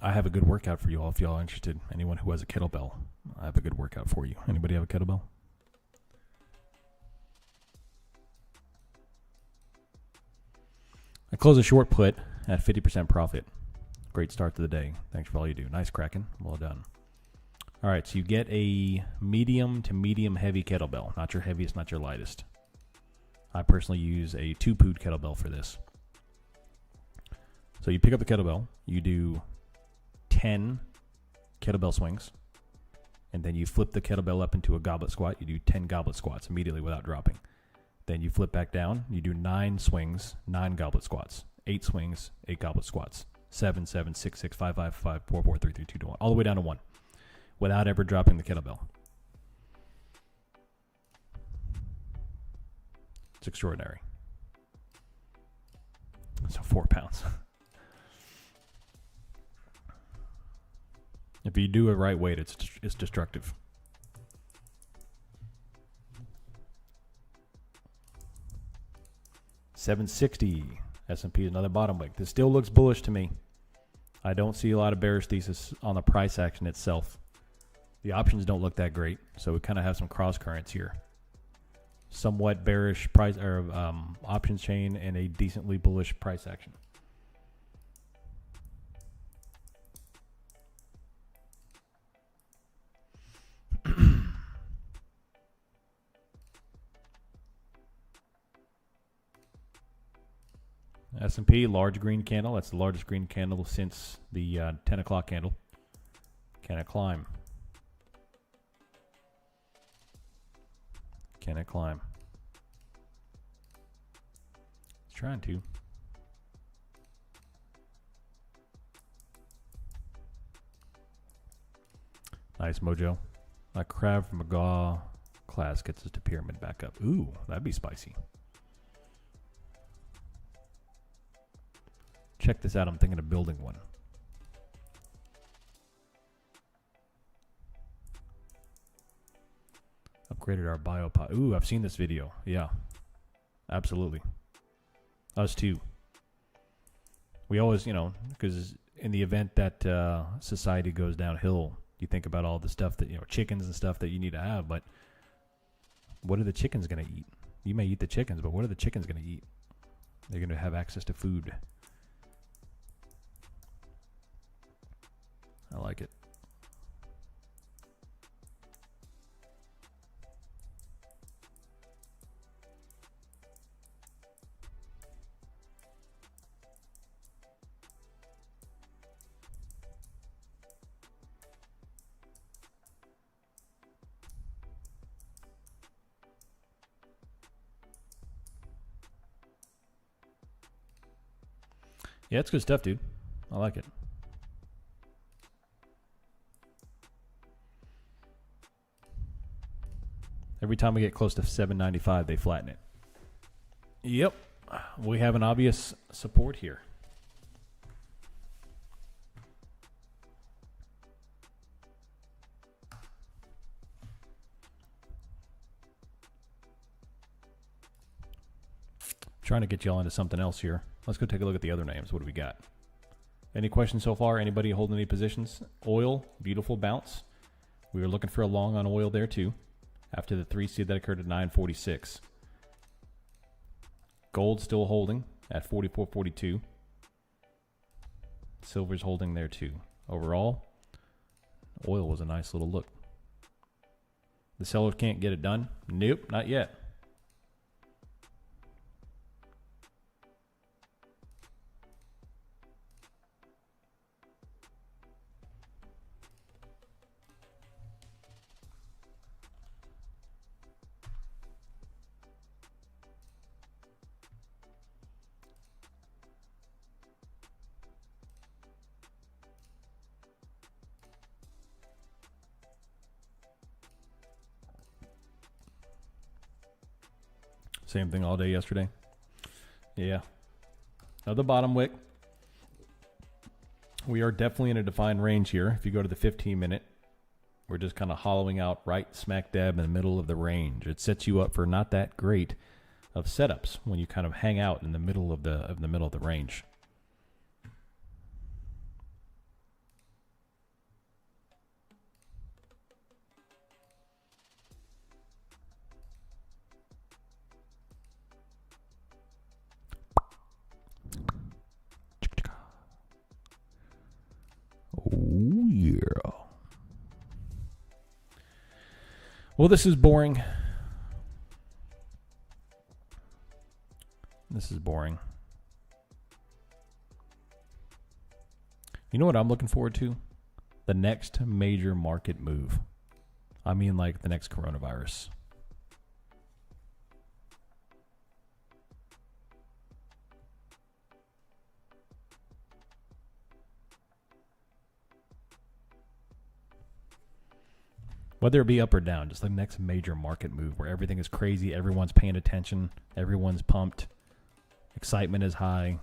I have a good workout for you all if y'all are interested. Anyone who has a kettlebell, I have a good workout for you. Anybody have a kettlebell? I close a short put at 50% profit. Great start to the day. Thanks for all you do. Nice cracking. Well done. All right, so you get a medium to medium heavy kettlebell. Not your heaviest, not your lightest. I personally use a 2-pood kettlebell for this. So you pick up the kettlebell, you do 10 kettlebell swings, and then you flip the kettlebell up into a goblet squat. You do 10 goblet squats immediately without dropping. Then you flip back down. You do 9 swings, 9 goblet squats. 8 swings, 8 goblet squats. 7, 7, 6, 6, 5, 5, 5, 4, 4, 3, 3, 2, 1. All the way down to 1 without ever dropping the kettlebell. It's extraordinary. So 4 pounds. If you do it right weight, it's destructive. $760. S&P is another bottom wick. This still looks bullish to me. I don't see a lot of bearish thesis on the price action itself. The options don't look that great, so we kind of have some cross currents here. somewhat bearish price or options chain and a decently bullish price action. S&P, large green candle. That's the largest green candle since the 10 o'clock candle. Can it climb? Can it climb? It's trying to. Nice mojo. A Krav Maga class gets us to pyramid back up. Ooh, that'd be spicy. Check this out. I'm thinking of building one. Upgraded our biopod. Ooh, I've seen this video. Yeah, absolutely. Us too. We always, you know, because in the event that society goes downhill, you think about all the stuff that, you know, chickens and stuff that you need to have, but what are the chickens going to eat? You may eat the chickens, but what are the chickens going to eat? They're going to have access to food. I like it. Yeah, it's good stuff, dude. I like it. Every time we get close to 795, they flatten it. Yep. We have an obvious support here. Trying to get y'all into something else here. Let's go take a look at the other names. What do we got? Any questions so far? Anybody holding any positions? Oil, beautiful bounce. We were looking for a long on oil there too, after the 3C that occurred at 946. Gold still holding at 44.42. Silver's holding there too. Overall, oil was a nice little look. The sellers can't get it done? Nope, not yet. Same thing all day yesterday. Yeah. Another bottom wick. We are definitely in a defined range here. If you go to the 15-minute, we're just kind of hollowing out right smack dab in the middle of the range. It sets you up for not that great of setups when you kind of hang out in the middle of the range. Oh, yeah. Well, this is boring. This is boring. You know what I'm looking forward to? The next major market move. I mean, like the next coronavirus. Whether it be up or down, just the next major market move where everything is crazy, everyone's paying attention, everyone's pumped, excitement is high.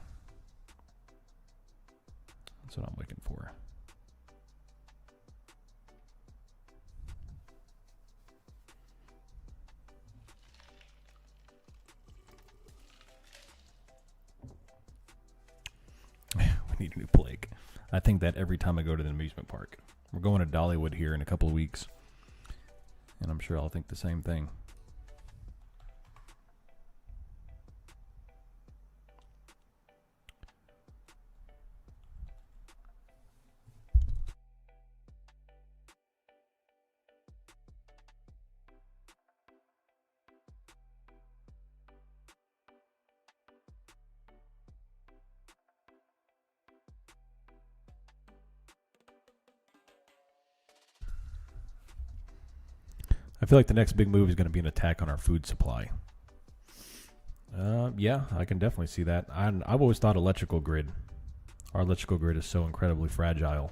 That's what I'm looking for. We need a new plague. I think that every time I go to the amusement park. We're going to Dollywood here in a couple of weeks. And I'm sure I'll think the same thing. I feel like the next big move is going to be an attack on our food supply. Yeah, I can definitely see that. I've always thought electrical grid. Our electrical grid is so incredibly fragile.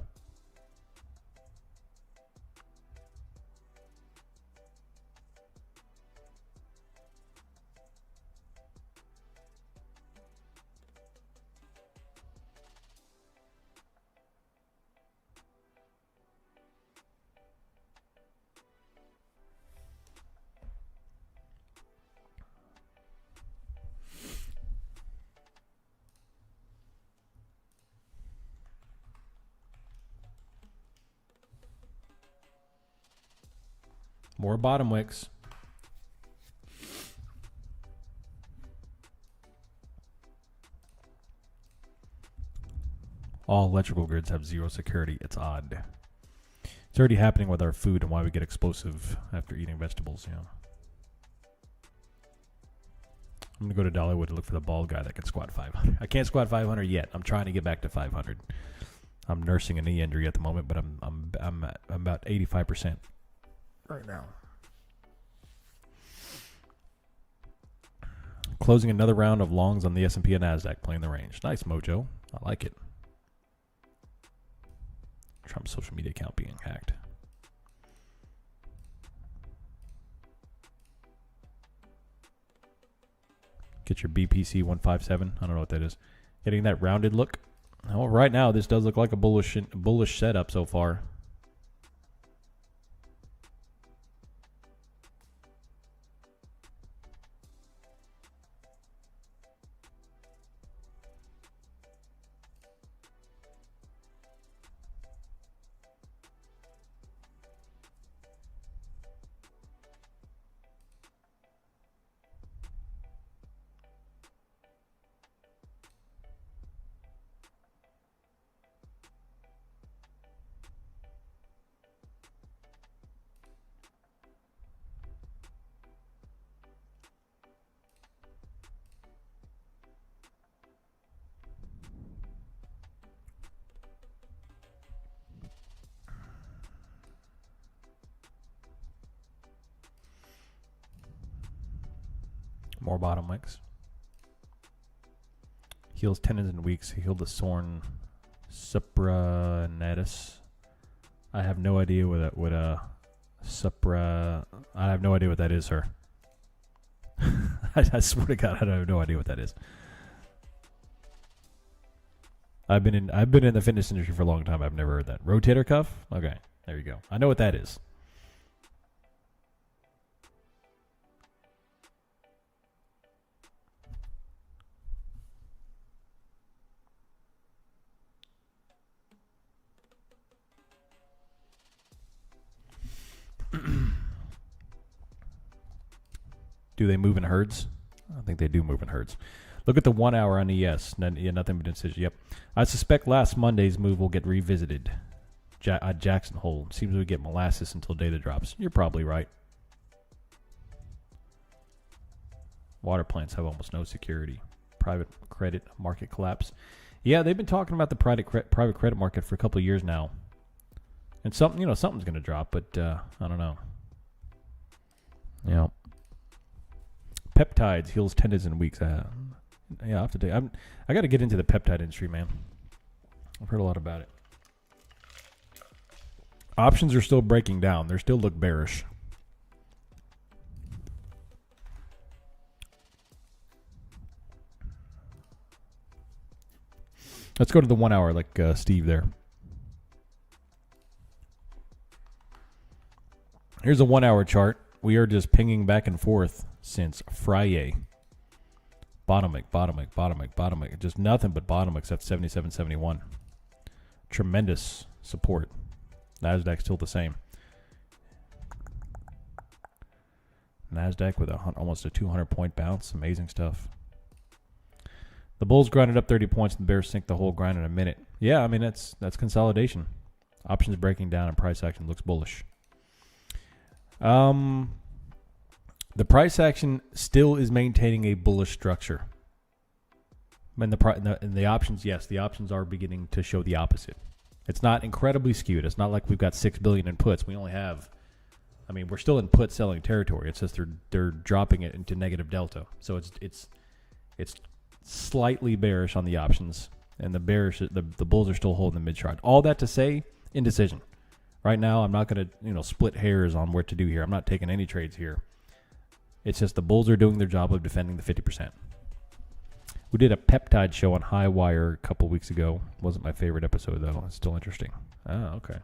More bottom wicks. All electrical grids have zero security. It's odd. It's already happening with our food and why we get explosive after eating vegetables. Yeah. I'm going to go to Dollywood to look for the bald guy that can squat 500. I can't squat 500 yet. I'm trying to get back to 500. I'm nursing a knee injury at the moment, but I'm about 85%. Right now. Closing another round of longs on the S&P and NASDAQ, playing the range. Nice, Mojo. I like it. Trump's social media account being hacked. Get your BPC 157. I don't know what that is. Getting that rounded look. Well, right now, this does look like a bullish setup so far. More bottom wicks. Heals tendons and weeks. He healed the Sorn supranatus. I have no idea what I have no idea what that is, sir. I swear to God, I have no idea what that is. I've been in the fitness industry for a long time. I've never heard that. Rotator cuff? Okay, there you go. I know what that is. Do they move in herds? I think they do move in herds. Look at the 1 hour on ES. Nothing but indecision. Yep. I suspect last Monday's move will get revisited. Jackson Hole. Seems we get molasses until data drops. You're probably right. Water plants have almost no security. Private credit market collapse. Yeah, they've been talking about the private credit market for a couple of years now. And something's going to drop, but I don't know. Yeah. Peptides heals tendons and weeks. Yeah, I have to take. I got to get into the peptide industry, man. I've heard a lot about it. Options are still breaking down. They still look bearish. Let's go to the 1 hour, like Steve there. Here's a 1 hour chart. We are just pinging back and forth since Friday. Bottom wick. Just nothing but bottom wick except 77.71. Tremendous support. NASDAQ still the same. NASDAQ with almost a 200-point bounce. Amazing stuff. The bulls grinded up 30 points and the bears sink the whole grind in a minute. Yeah, I mean, that's consolidation. Options breaking down and price action looks bullish. The price action still is maintaining a bullish structure. And the options, yes, the options are beginning to show the opposite. It's not incredibly skewed. It's not like we've got $6 billion in puts. We only have I mean, we're still in put selling territory. It's just they're dropping it into negative delta. So it's slightly bearish on the options, and the bulls are still holding the mid chart. All that to say, indecision. Right now, I'm not going to split hairs on what to do here. I'm not taking any trades here. It's just the bulls are doing their job of defending the 50%. We did a peptide show on High Wire a couple weeks ago. Wasn't my favorite episode though. It's still interesting. Ah, okay.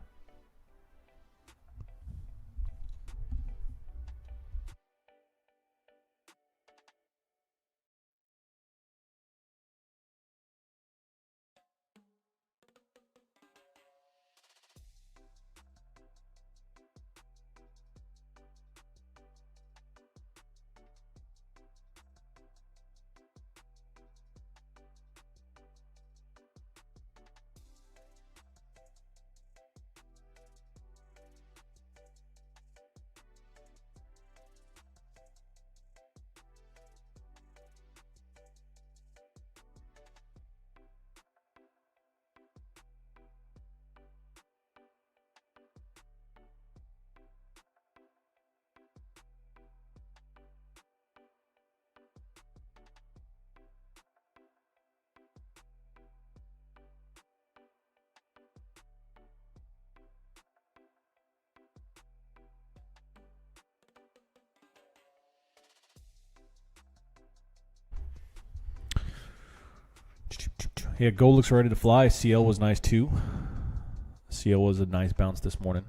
Yeah, gold looks ready to fly. CL was nice too. CL was a nice bounce this morning.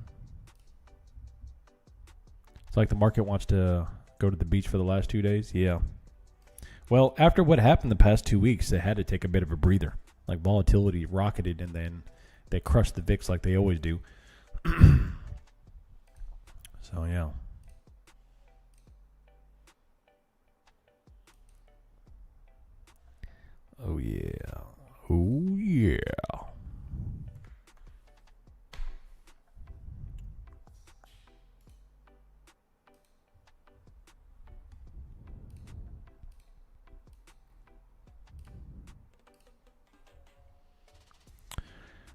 It's like the market wants to go to the beach for the last 2 days. Yeah. Well, after what happened the past 2 weeks, they had to take a bit of a breather. Like volatility rocketed, and then they crushed the VIX like they always do. So, yeah. Oh, yeah. Oh, yeah.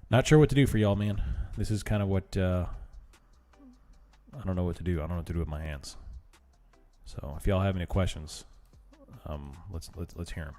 Not sure what to do for y'all, man. This is kind of what I don't know what to do. I don't know what to do with my hands. So if y'all have any questions, let's hear them.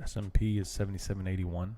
S&P is 7781.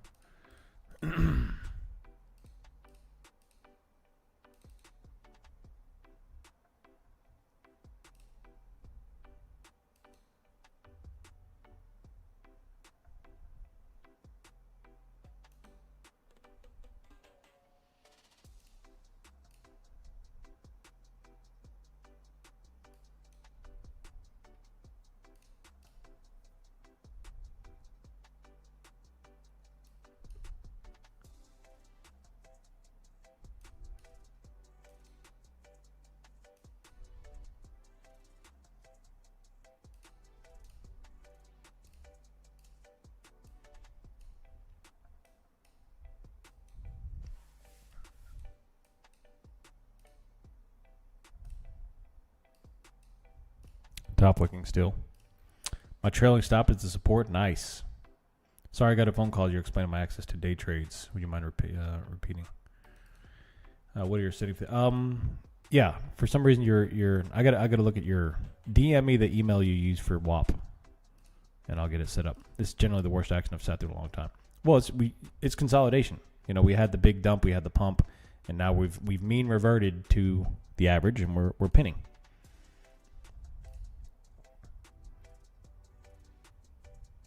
Top looking still. My trailing stop is the support. Nice. Sorry, I got a phone call. You're explaining my access to day trades. Would you mind repeating? What are your sitting? Yeah. For some reason, I gotta look at your DM me the email you use for WAP, and I'll get it set up. This is generally the worst action I've sat through in a long time. Well, it's consolidation. You know, we had the big dump, we had the pump, and now we've mean reverted to the average, and we're pinning.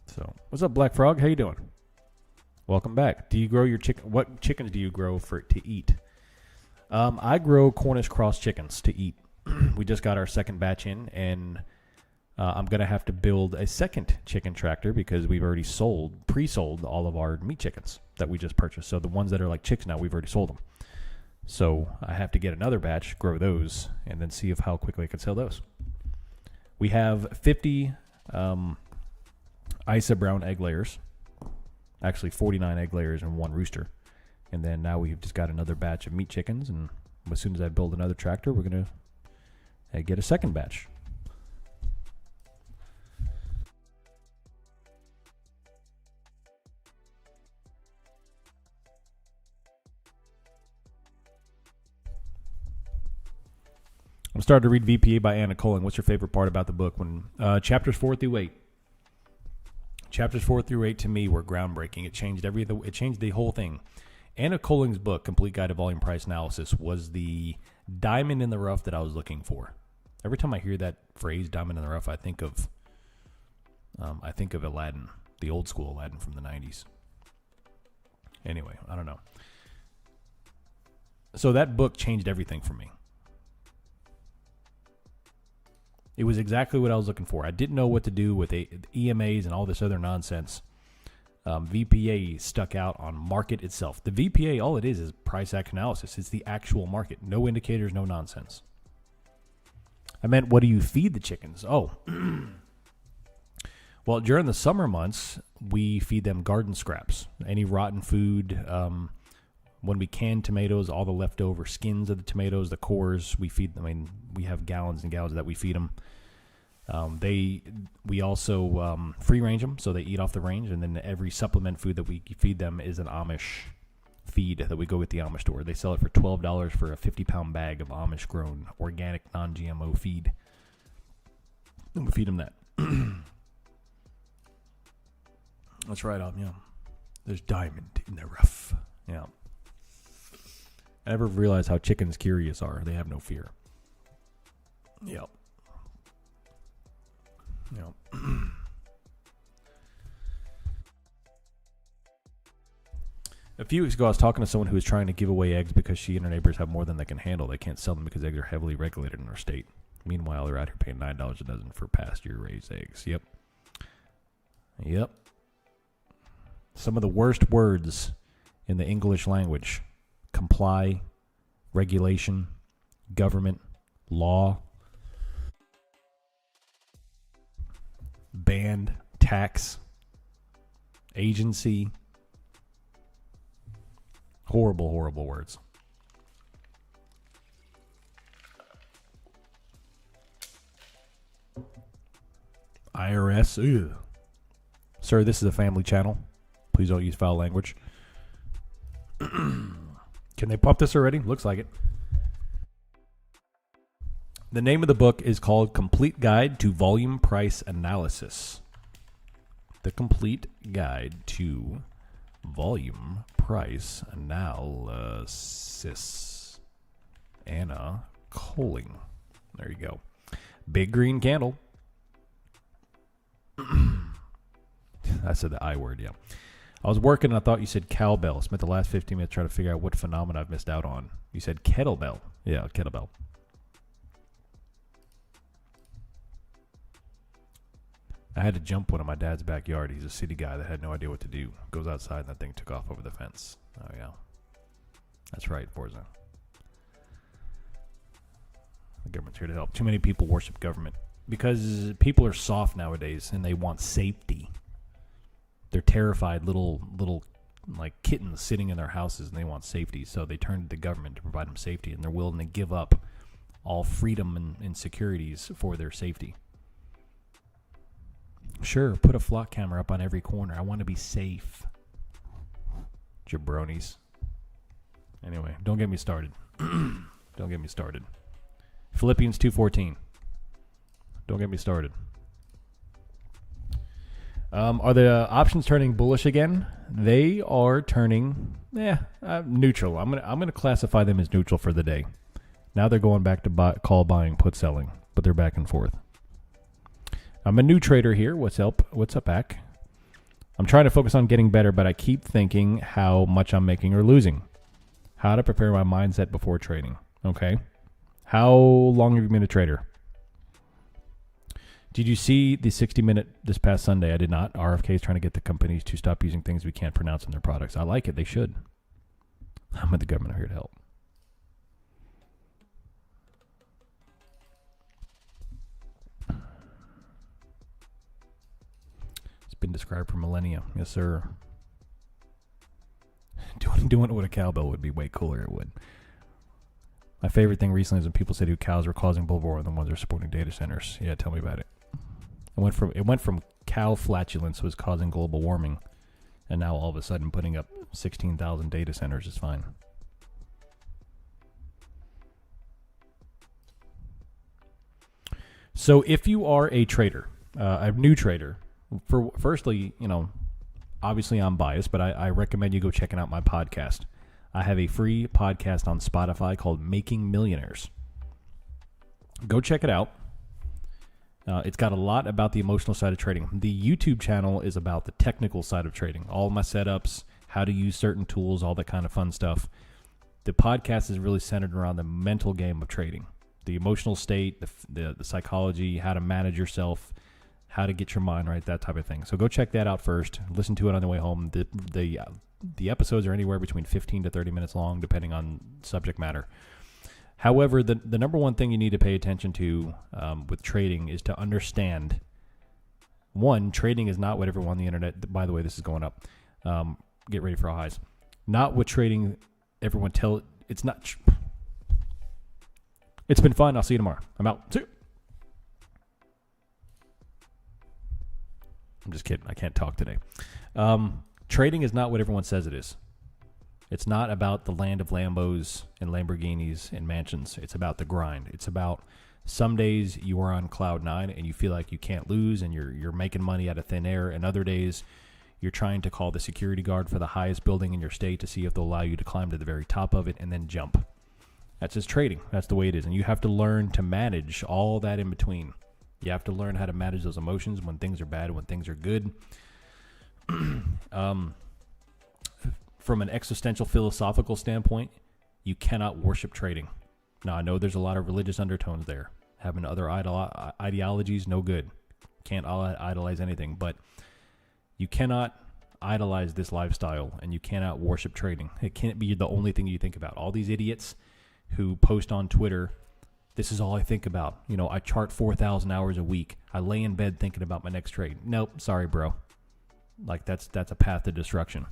So, what's up, Black Frog? How you doing? Welcome back. Do you grow your chicken? What chickens do you grow to eat? I grow Cornish cross chickens to eat. We just got our second batch in, and I'm going to have to build a second chicken tractor because we've already pre-sold all of our meat chickens that we just purchased. So the ones that are like chicks now, we've already sold them. So I have to get another batch, grow those, and then see how quickly I can sell those. We have 50 Isa brown egg layers. Actually, 49 egg layers and one rooster. And then now we've just got another batch of meat chickens, and as soon as I build another tractor, we're going to get a second batch. I'm starting to read VPA by Anna Coling. What's your favorite part about the book? When chapters 4 through 8. Chapters 4 through 8 to me were groundbreaking. It changed It changed the whole thing. Anna Coling's book, Complete Guide to Volume Price Analysis, was the diamond in the rough that I was looking for. Every time I hear that phrase, diamond in the rough, I think of Aladdin, the old school Aladdin from the 90s. Anyway, I don't know. So that book changed everything for me. It was exactly what I was looking for. I didn't know what to do with EMAs and all this other nonsense. VPA stuck out on market itself. The VPA, all it is price action analysis. It's the actual market. No indicators, no nonsense. I meant, what do you feed the chickens? Oh. Well, during the summer months, we feed them garden scraps. Any rotten food. When we can tomatoes, all the leftover skins of the tomatoes, the cores, we feed them. I mean, we have gallons and gallons that we feed them. We also free range them, so they eat off the range, and then every supplement food that we feed them is an Amish feed that we go with the Amish store. They sell it for $12 for a 50-pound bag of Amish-grown, organic, non-GMO feed. And we feed them that. That's right, yeah. There's diamond in the rough. Yeah. I never realized how chickens curious are. They have no fear. Yep. Yep. A few weeks ago, I was talking to someone who was trying to give away eggs because she and her neighbors have more than they can handle. They can't sell them because eggs are heavily regulated in our state. Meanwhile, they're out here paying $9 a dozen for pasture-raised eggs. Yep. Yep. Some of the worst words in the English language. Comply, regulation, government, law, band, tax, agency. Horrible, horrible words. IRS. Ew. Sir, this is a family channel. Please don't use foul language. Can they pump this already? Looks like it. The name of the book is called Complete Guide to Volume Price Analysis. The Complete Guide to Volume Price Analysis. Anna Coling. There you go. Big green candle. I said the I word, yeah. I was working and I thought you said cowbell. Spent the last 15 minutes trying to figure out what phenomena I've missed out on. You said kettlebell. Yeah, kettlebell. I had to jump one in my dad's backyard. He's a city guy that had no idea what to do. Goes outside and that thing took off over the fence. Oh, yeah. That's right, Forza. The government's here to help. Too many people worship government. Because people are soft nowadays and they want safety. They're terrified little like kittens sitting in their houses and they want safety. So they turn to the government to provide them safety, and they're willing to give up all freedom and securities for their safety. Sure, put a flock camera up on every corner. I want to be safe. Jabronis. Anyway, don't get me started. Don't get me started. Philippians 2:14. Don't get me started. Are the options turning bullish again? They are turning neutral. I'm gonna classify them as neutral for the day. Now they're going back to call buying, put selling, but they're back and forth. I'm a new trader here. What's up? What's up, Ak? I'm trying to focus on getting better, but I keep thinking how much I'm making or losing. How to prepare my mindset before trading. Okay. How long have you been a trader? Did you see the 60-minute this past Sunday? I did not. RFK is trying to get the companies to stop using things we can't pronounce in their products. I like it. They should. I'm at the government. I'm here to help. It's been described for millennia. Yes, sir. Doing it with a cowbell would be way cooler. It would. My favorite thing recently is when people said cows were causing global warming and the ones that are supporting data centers. Yeah, tell me about it. It went from cow flatulence was causing global warming, and now all of a sudden putting up 16,000 data centers is fine. So if you are a trader, a new trader, firstly, obviously I'm biased, but I recommend you go checking out my podcast. I have a free podcast on Spotify called Making Millionaires. Go check it out. It's got a lot about the emotional side of trading. The YouTube channel is about the technical side of trading. All my setups, how to use certain tools, all that kind of fun stuff. The podcast is really centered around the mental game of trading. The emotional state, the psychology, how to manage yourself, how to get your mind right, that type of thing. So go check that out first. Listen to it on the way home. The episodes are anywhere between 15 to 30 minutes long, depending on subject matter. However, the number one thing you need to pay attention to with trading is to understand, one, trading is not what everyone on the internet, by the way, this is going up. Get ready for all highs. Not what trading everyone it's not. It's been fun. I'll see you tomorrow. I'm out. See you. I'm just kidding. I can't talk today. Trading is not what everyone says it is. It's not about the land of Lambos and Lamborghinis and mansions. It's about the grind. It's about some days you are on cloud nine and you feel like you can't lose and you're making money out of thin air. And other days you're trying to call the security guard for the highest building in your state to see if they'll allow you to climb to the very top of it and then jump. That's just trading. That's the way it is. And you have to learn to manage all that in between. You have to learn how to manage those emotions when things are bad, when things are good. From an existential philosophical standpoint, you cannot worship trading. Now, I know there's a lot of religious undertones there. Having other ideologies, no good. Can't idolize anything. But you cannot idolize this lifestyle, and you cannot worship trading. It can't be the only thing you think about. All these idiots who post on Twitter, this is all I think about. I chart 4,000 hours a week. I lay in bed thinking about my next trade. Nope, sorry, bro. Like that's a path to destruction.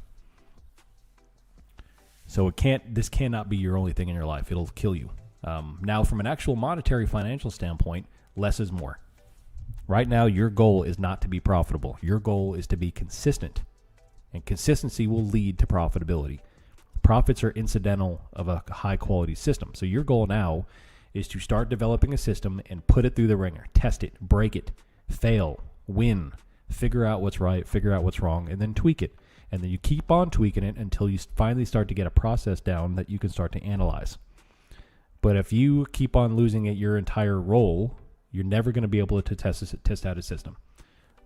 So this cannot be your only thing in your life. It'll kill you. Now, from an actual monetary financial standpoint, less is more. Right now, your goal is not to be profitable. Your goal is to be consistent, and consistency will lead to profitability. Profits are incidental of a high-quality system. So your goal now is to start developing a system and put it through the ringer. Test it, break it, fail, win, figure out what's right, figure out what's wrong, and then tweak it. And then you keep on tweaking it until you finally start to get a process down that you can start to analyze. But if you keep on losing at your entire role, you're never going to be able to test out a system.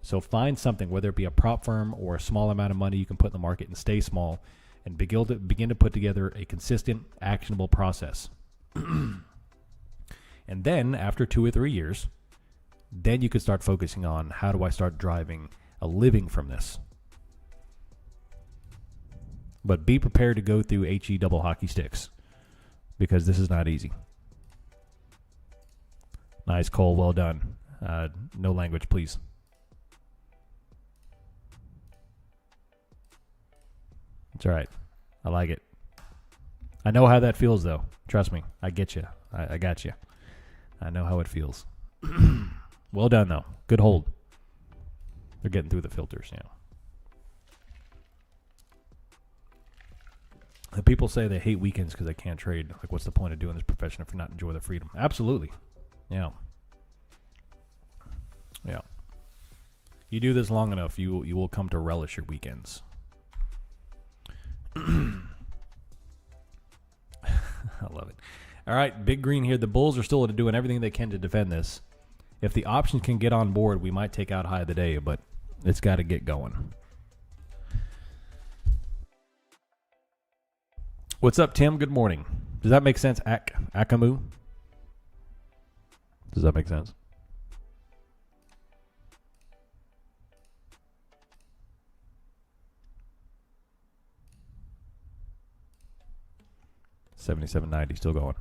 So find something, whether it be a prop firm or a small amount of money you can put in the market and stay small, and begin to put together a consistent, actionable process. And then after 2 or 3 years, then you can start focusing on how do I start driving a living from this. But be prepared to go through HE double hockey sticks, because this is not easy. Nice, Cole. Well done. No language, please. It's all right. I like it. I know how that feels, though. Trust me. I get you. I got you. I know how it feels. Well done, though. Good hold. They're getting through the filters, The people say they hate weekends because they can't trade. Like, what's the point of doing this profession if you're not enjoy the freedom? Absolutely. Yeah. You do this long enough, you will come to relish your weekends. I love it. All right, Big Green here. The Bulls are still doing everything they can to defend this. If the options can get on board, we might take out high of the day, but it's got to get going. What's up, Tim? Good morning. Does that make sense, Akamu? Does that make sense? $77.90 still going.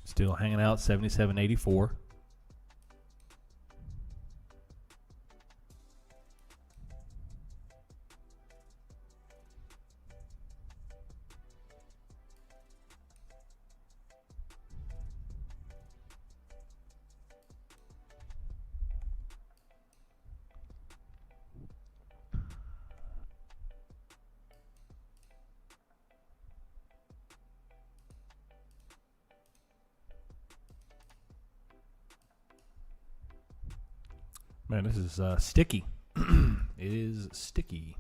Still hanging out, 77.84. Man, this is sticky. It is sticky.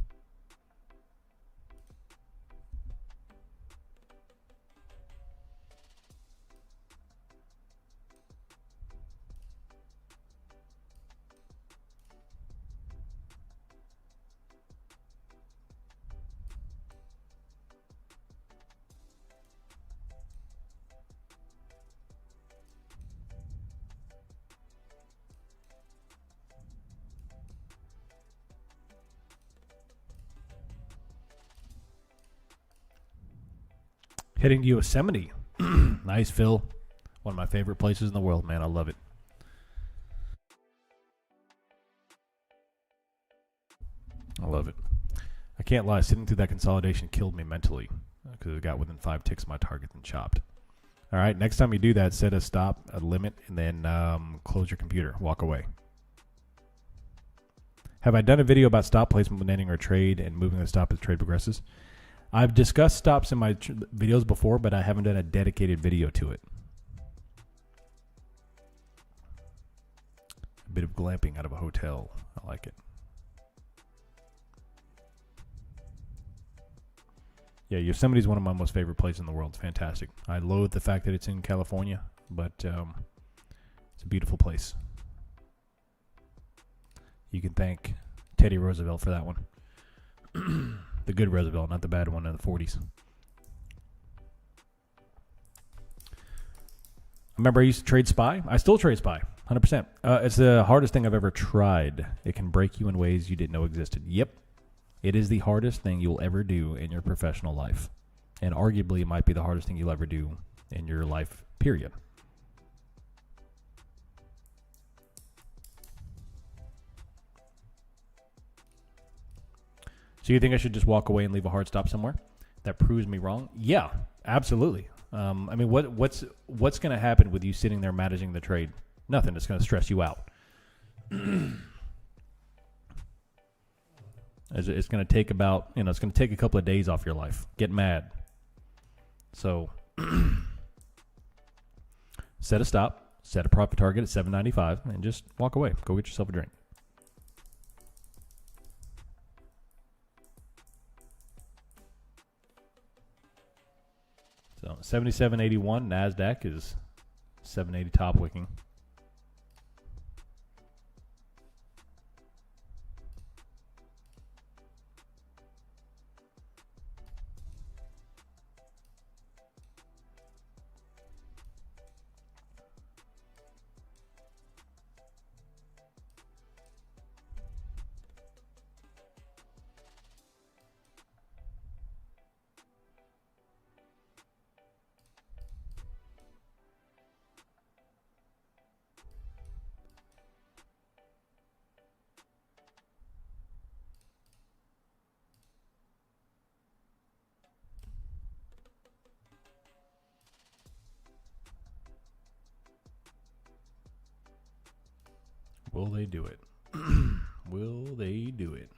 Heading to Yosemite. Nice, Phil. One of my favorite places in the world, man. I love it. I love it. I can't lie. Sitting through that consolidation killed me mentally because it got within 5 ticks of my target and chopped. All right. Next time you do that, set a stop, a limit, and then close your computer. Walk away. Have I done a video about stop placement when ending our trade and moving the stop as the trade progresses? I've discussed stops in my videos before, but I haven't done a dedicated video to it. A bit of glamping out of a hotel. I like it. Yeah, Yosemite is one of my most favorite places in the world. It's fantastic. I loathe the fact that it's in California, but it's a beautiful place. You can thank Teddy Roosevelt for that one. The good Roosevelt, not the bad one in the 40s. Remember I used to trade SPY? I still trade SPY, 100%. It's the hardest thing I've ever tried. It can break you in ways you didn't know existed. Yep. It is the hardest thing you'll ever do in your professional life. And arguably it might be the hardest thing you'll ever do in your life, period. So you think I should just walk away and leave a hard stop somewhere? That proves me wrong? Yeah, absolutely. I mean, what's going to happen with you sitting there managing the trade? Nothing. It's going to stress you out. It's going to take it's going to take a couple of days off your life. Get mad. So set a stop, set a profit target at $7.95, and just walk away. Go get yourself a drink. So 77.81 NASDAQ is 780 top wicking. Will they do it? Will they do it?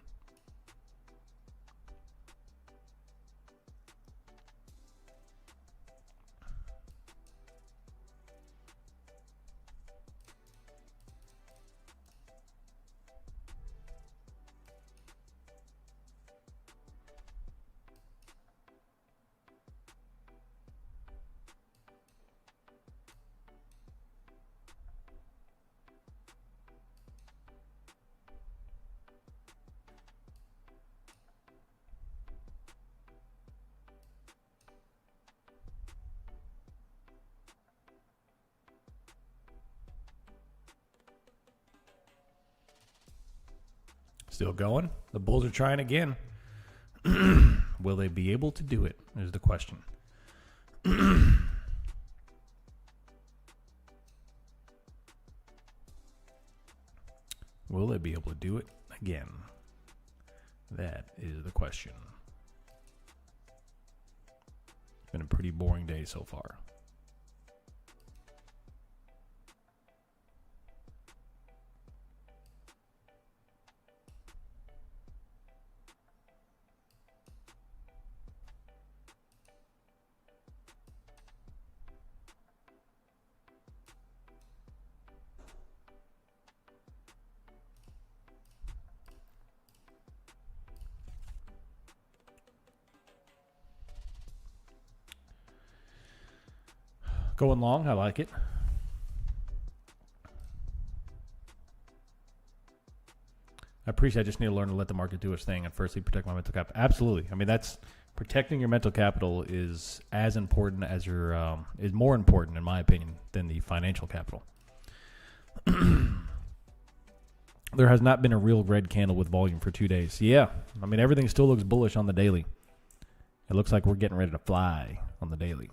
Still going. The Bulls are trying again. Will they be able to do it? Is the question. Will they be able to do it again? That is the question. It's been a pretty boring day so far. Going long, I like it. I appreciate. I just need to learn to let the market do its thing and firstly protect my mental capital. Absolutely. I mean, that's protecting your mental capital is as important as your is more important in my opinion than the financial capital. There has not been a real red candle with volume for 2 days. Yeah, I mean everything still looks bullish on the daily. It looks like we're getting ready to fly on the daily.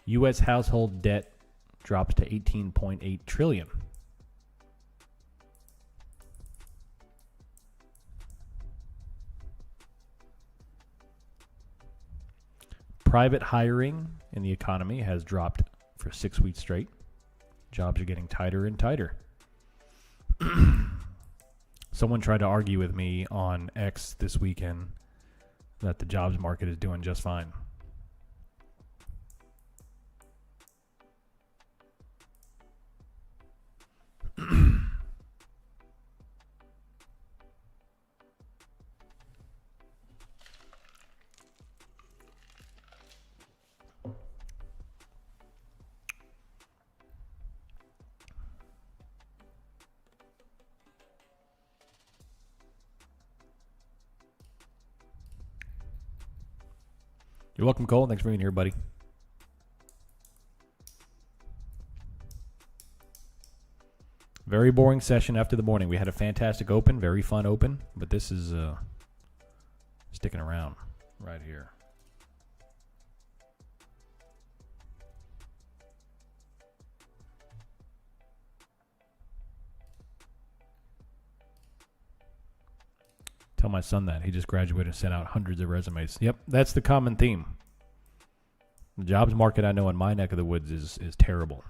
U.S. household debt drops to $18.8 trillion. Private hiring in the economy has dropped for 6 weeks straight. Jobs are getting tighter and tighter. Someone tried to argue with me on X this weekend that the jobs market is doing just fine. You're welcome, Cole. Thanks for being here, buddy. Very boring session after the morning. We had a fantastic open, very fun open, but this is sticking around right here. Tell my son that. He just graduated and sent out hundreds of resumes. Yep, that's the common theme. The jobs market I know in my neck of the woods is terrible.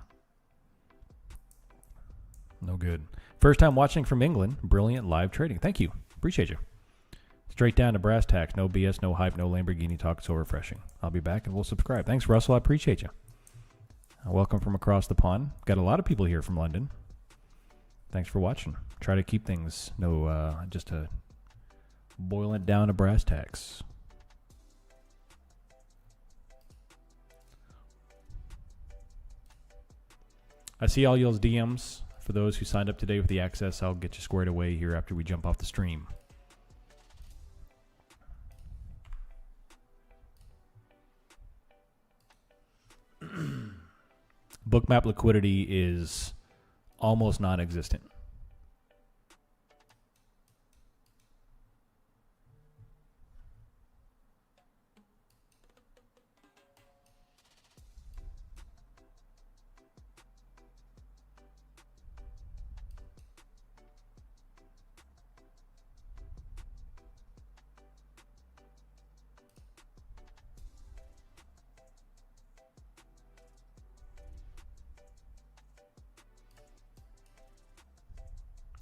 No good. First time watching from England. Brilliant live trading. Thank you. Appreciate you. Straight down to brass tacks. No BS, no hype, no Lamborghini talk. So refreshing. I'll be back and we'll subscribe. Thanks, Russell. I appreciate you. Welcome from across the pond. Got a lot of people here from London. Thanks for watching. Try to keep things just to boil it down to brass tacks. I see all y'all's DMs. For those who signed up today with the access, I'll get you squared away here after we jump off the stream. Bookmap liquidity is almost non-existent.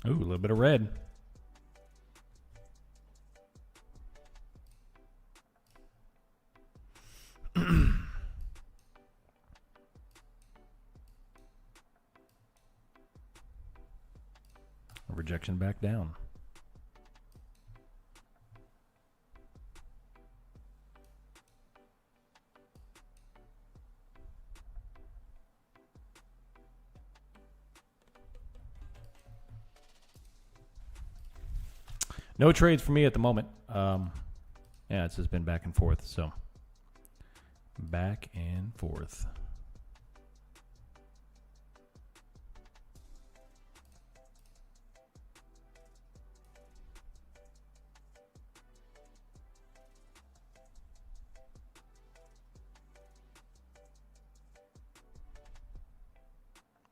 Ooh, a little bit of red. Rejection back down. No trades for me at the moment. Yeah, it's just been back and forth. So back and forth.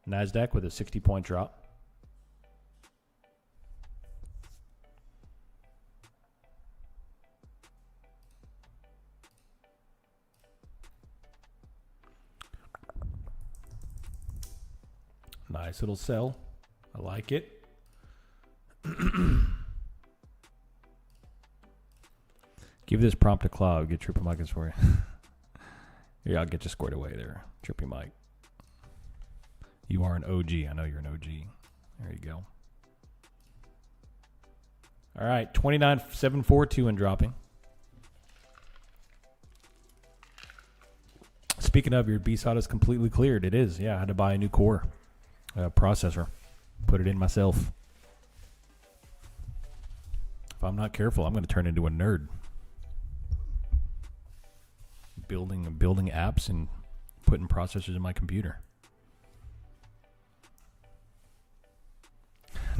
NASDAQ with a 60-point drop. Nice little sell. I like it. Give this prompt a claw. Get Trippy Mike for you. Yeah, I'll get you squared away there, Trippy Mike. You are an OG. I know you're an OG. There you go. All right, 29,742 and dropping. Speaking of, your BSOD is completely cleared. It is. Yeah, I had to buy a new core processor. Put it in myself. If I'm not careful, I'm going to turn into a nerd. Building apps and putting processors in my computer.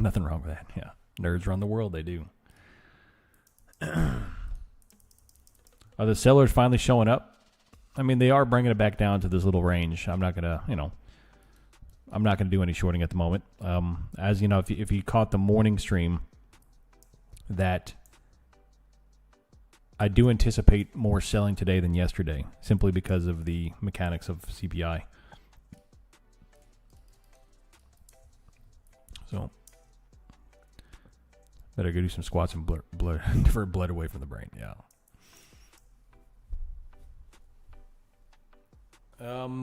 Nothing wrong with that. Yeah. Nerds run the world. They do. Are the sellers finally showing up? I mean, they are bringing it back down to this little range. I'm not going to, I'm not going to do any shorting at the moment. As you know, if you caught the morning stream, that I do anticipate more selling today than yesterday, simply because of the mechanics of CPI. So, better go do some squats and divert blood away from the brain. Yeah.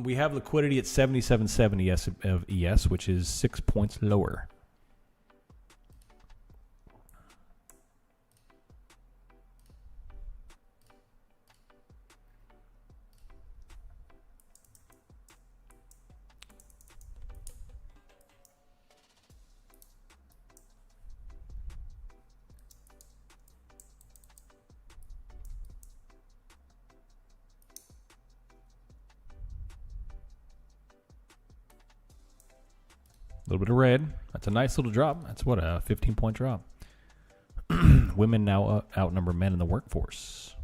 We have liquidity at 77.70 of ES, which is 6 points lower. A little bit of red. That's a nice little drop. That's what, a 15-point drop. Women now outnumber men in the workforce.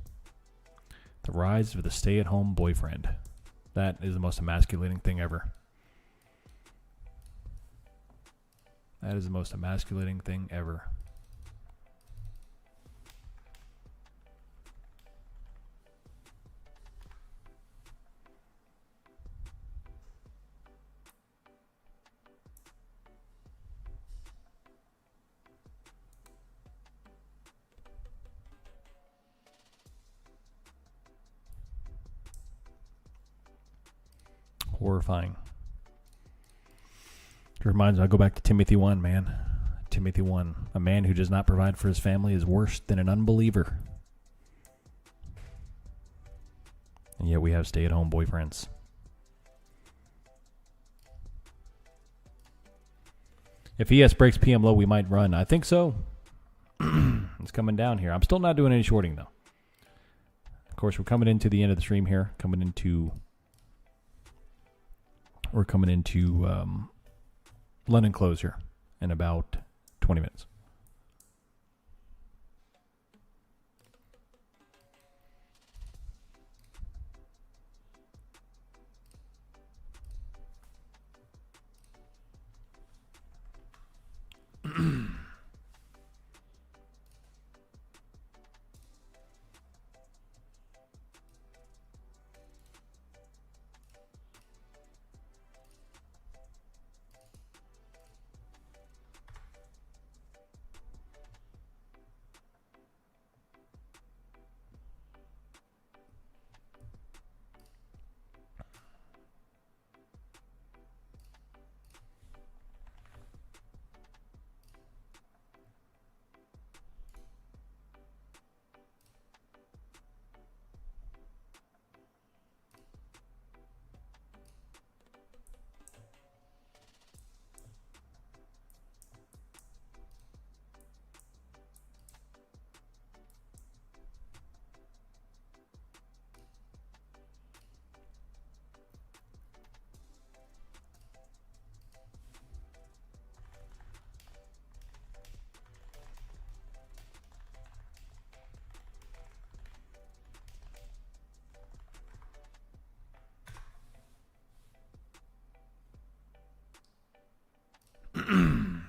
The rise of the stay-at-home boyfriend. That is the most emasculating thing ever. That is the most emasculating thing ever. Horrifying. It reminds me, I go back to Timothy 1, man. Timothy 1. A man who does not provide for his family is worse than an unbeliever. And yet we have stay-at-home boyfriends. If ES breaks PM low, we might run. I think so. It's coming down here. I'm still not doing any shorting, though. Of course, we're coming into the end of the stream here. We're coming into London close here in about 20 minutes.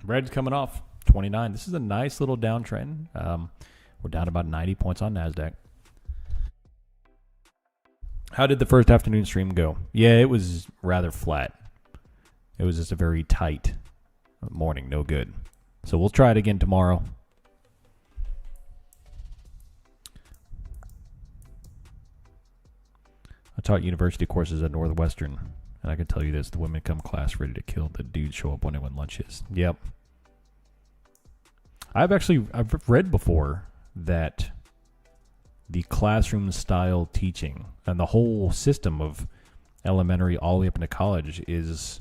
Red's coming off 29. This is a nice little downtrend. We're down about 90 points on NASDAQ. How did the first afternoon stream go? Yeah, it was rather flat. It was just a very tight morning. No good. So we'll try it again tomorrow. I taught university courses at Northwestern, and I can tell you this: the women come class ready to kill. The dudes show up when lunch is. Yep. I've read before that the classroom style teaching and the whole system of elementary all the way up into college is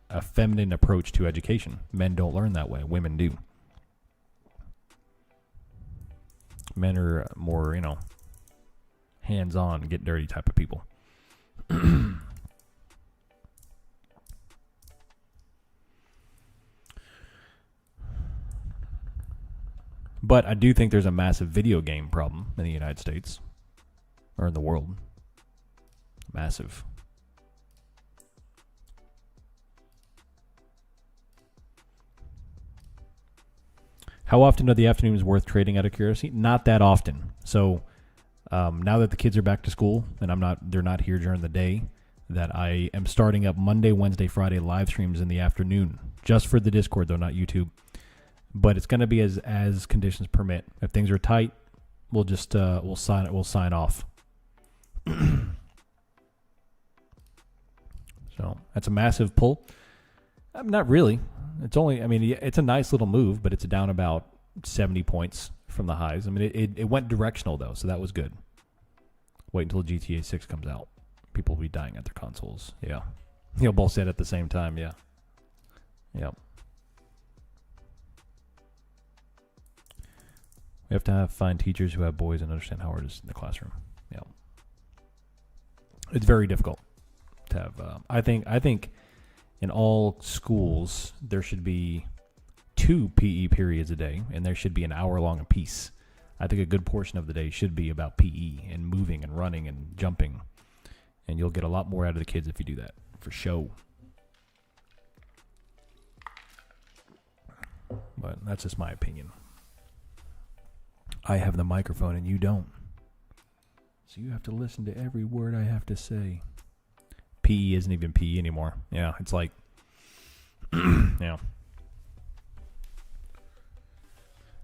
a feminine approach to education. Men don't learn that way. Women do. Men are more, hands-on, get dirty type of people. But I do think there's a massive video game problem in the United States. Or in the world. Massive. How often are the afternoons worth trading out of curiosity? Not that often. So now that the kids are back to school and they're not here during the day, that I am starting up Monday, Wednesday, Friday live streams in the afternoon, just for the Discord though, not YouTube. But it's going to be as conditions permit. If things are tight, we'll just we'll sign off. So that's a massive pull. Not really. It's a nice little move, but it's down about 70 points from the highs. It went directional though, so that was good. Wait until GTA 6 comes out. People will be dying at their consoles. Yeah. You'll both say it at the same time. Yeah. Yep. We have to find teachers who have boys and understand how hard it is in the classroom. Yeah. It's very difficult to have. I think in all schools there should be 2 PE periods a day, and there should be an hour long a piece. I think a good portion of the day should be about PE and moving and running and jumping, and you'll get a lot more out of the kids if you do that, for show. But that's just my opinion. I have the microphone and you don't. So you have to listen to every word I have to say. PE isn't even PE anymore. Yeah, it's like, yeah.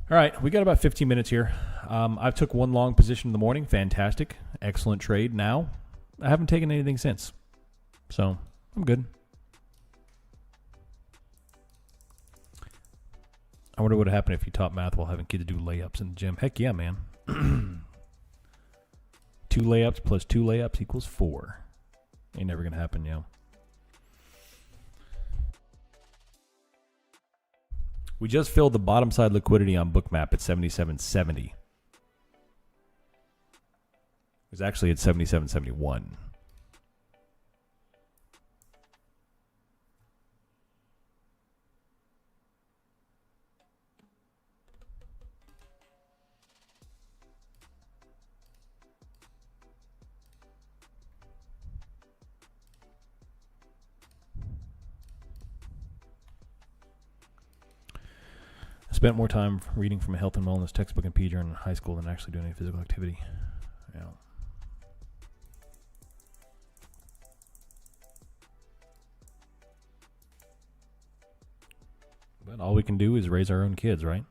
All right, we got about 15 minutes here. I took one long position in the morning. Fantastic. Excellent trade. Now, I haven't taken anything since. So, I'm good. I wonder what would happen if you taught math while having kids do layups in the gym. Heck yeah, man. 2 layups plus 2 layups equals 4. Ain't never going to happen, yo. We just filled the bottom side liquidity on Bookmap at 77.70. It was actually at 77.71. I spent more time reading from a health and wellness textbook in PE during high school than actually doing any physical activity. Yeah. But all we can do is raise our own kids, right?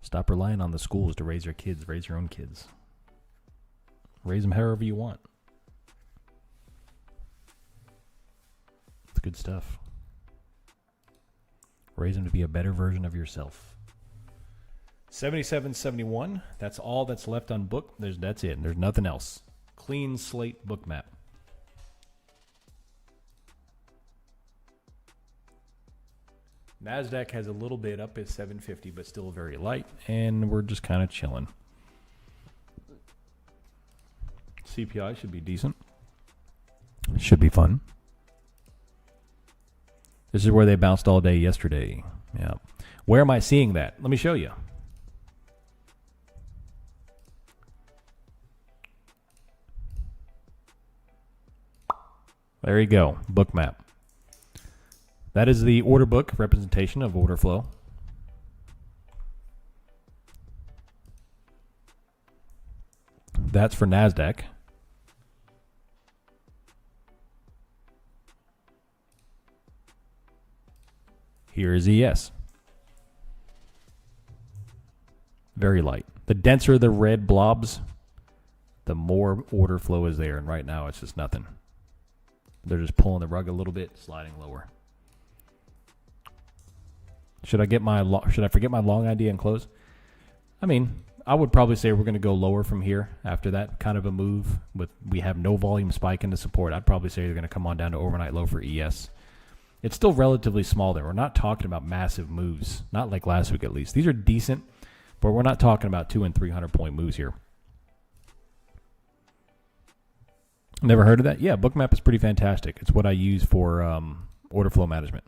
Stop relying on the schools to raise your kids. Raise your own kids. Raise them however you want. It's good stuff. Raise them to be a better version of yourself. 77.71. That's all that's left on book. That's it. There's nothing else. Clean slate book map. NASDAQ has a little bit up at 750, but still very light. And we're just kind of chilling. CPI should be decent. Should be fun. This is where they bounced all day yesterday. Yeah. Where am I seeing that? Let me show you. There you go. Book map. That is the order book representation of order flow. That's for NASDAQ. Here is ES. Very light. The denser the red blobs, the more order flow is there. And right now it's just nothing. They're just pulling the rug a little bit, sliding lower. Should I forget my long idea and close? I mean, I would probably say we're going to go lower from here after that kind of a move. We have no volume spike into support. I'd probably say they're going to come on down to overnight low for ES. It's still relatively small there. We're not talking about massive moves, not like last week at least. These are decent, but we're not talking about 200 and 300 point moves here. Never heard of that? Yeah, Bookmap is pretty fantastic. It's what I use for order flow management.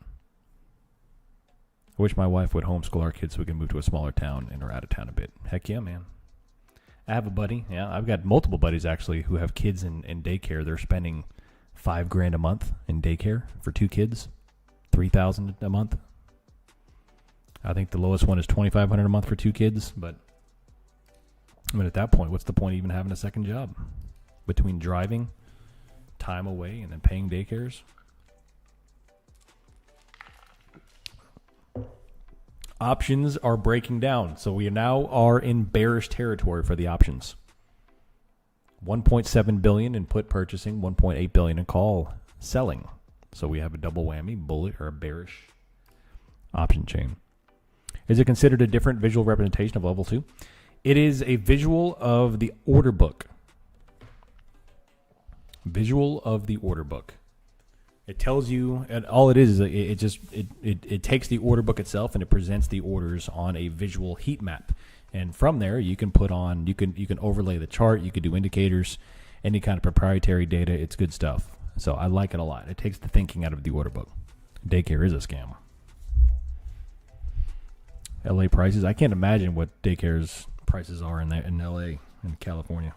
I wish my wife would homeschool our kids so we can move to a smaller town and are out of town a bit. Heck yeah, man. I have a buddy. Yeah, I've got multiple buddies actually who have kids in daycare. They're spending $5,000 a month in daycare for 2 kids, $3,000 a month. I think the lowest one is $2,500 a month for 2 kids. But I mean, at that point, what's the point of even having a second job? Between driving, time away, and then paying daycares. Options are breaking down. So we now are in bearish territory for the options. 1.7 billion in put purchasing, 1.8 billion in call selling. So we have a double whammy, bullish or a bearish option chain. Is it considered a different visual representation of level 2? It is a visual of the order book. Visual of the order book. It tells you, and all it is it takes the order book itself and it presents the orders on a visual heat map. And from there, you can put on, you can overlay the chart, you can do indicators, any kind of proprietary data. It's good stuff. So I like it a lot. It takes the thinking out of the order book. Daycare is a scam. LA prices, I can't imagine what daycare's prices are in LA, in California.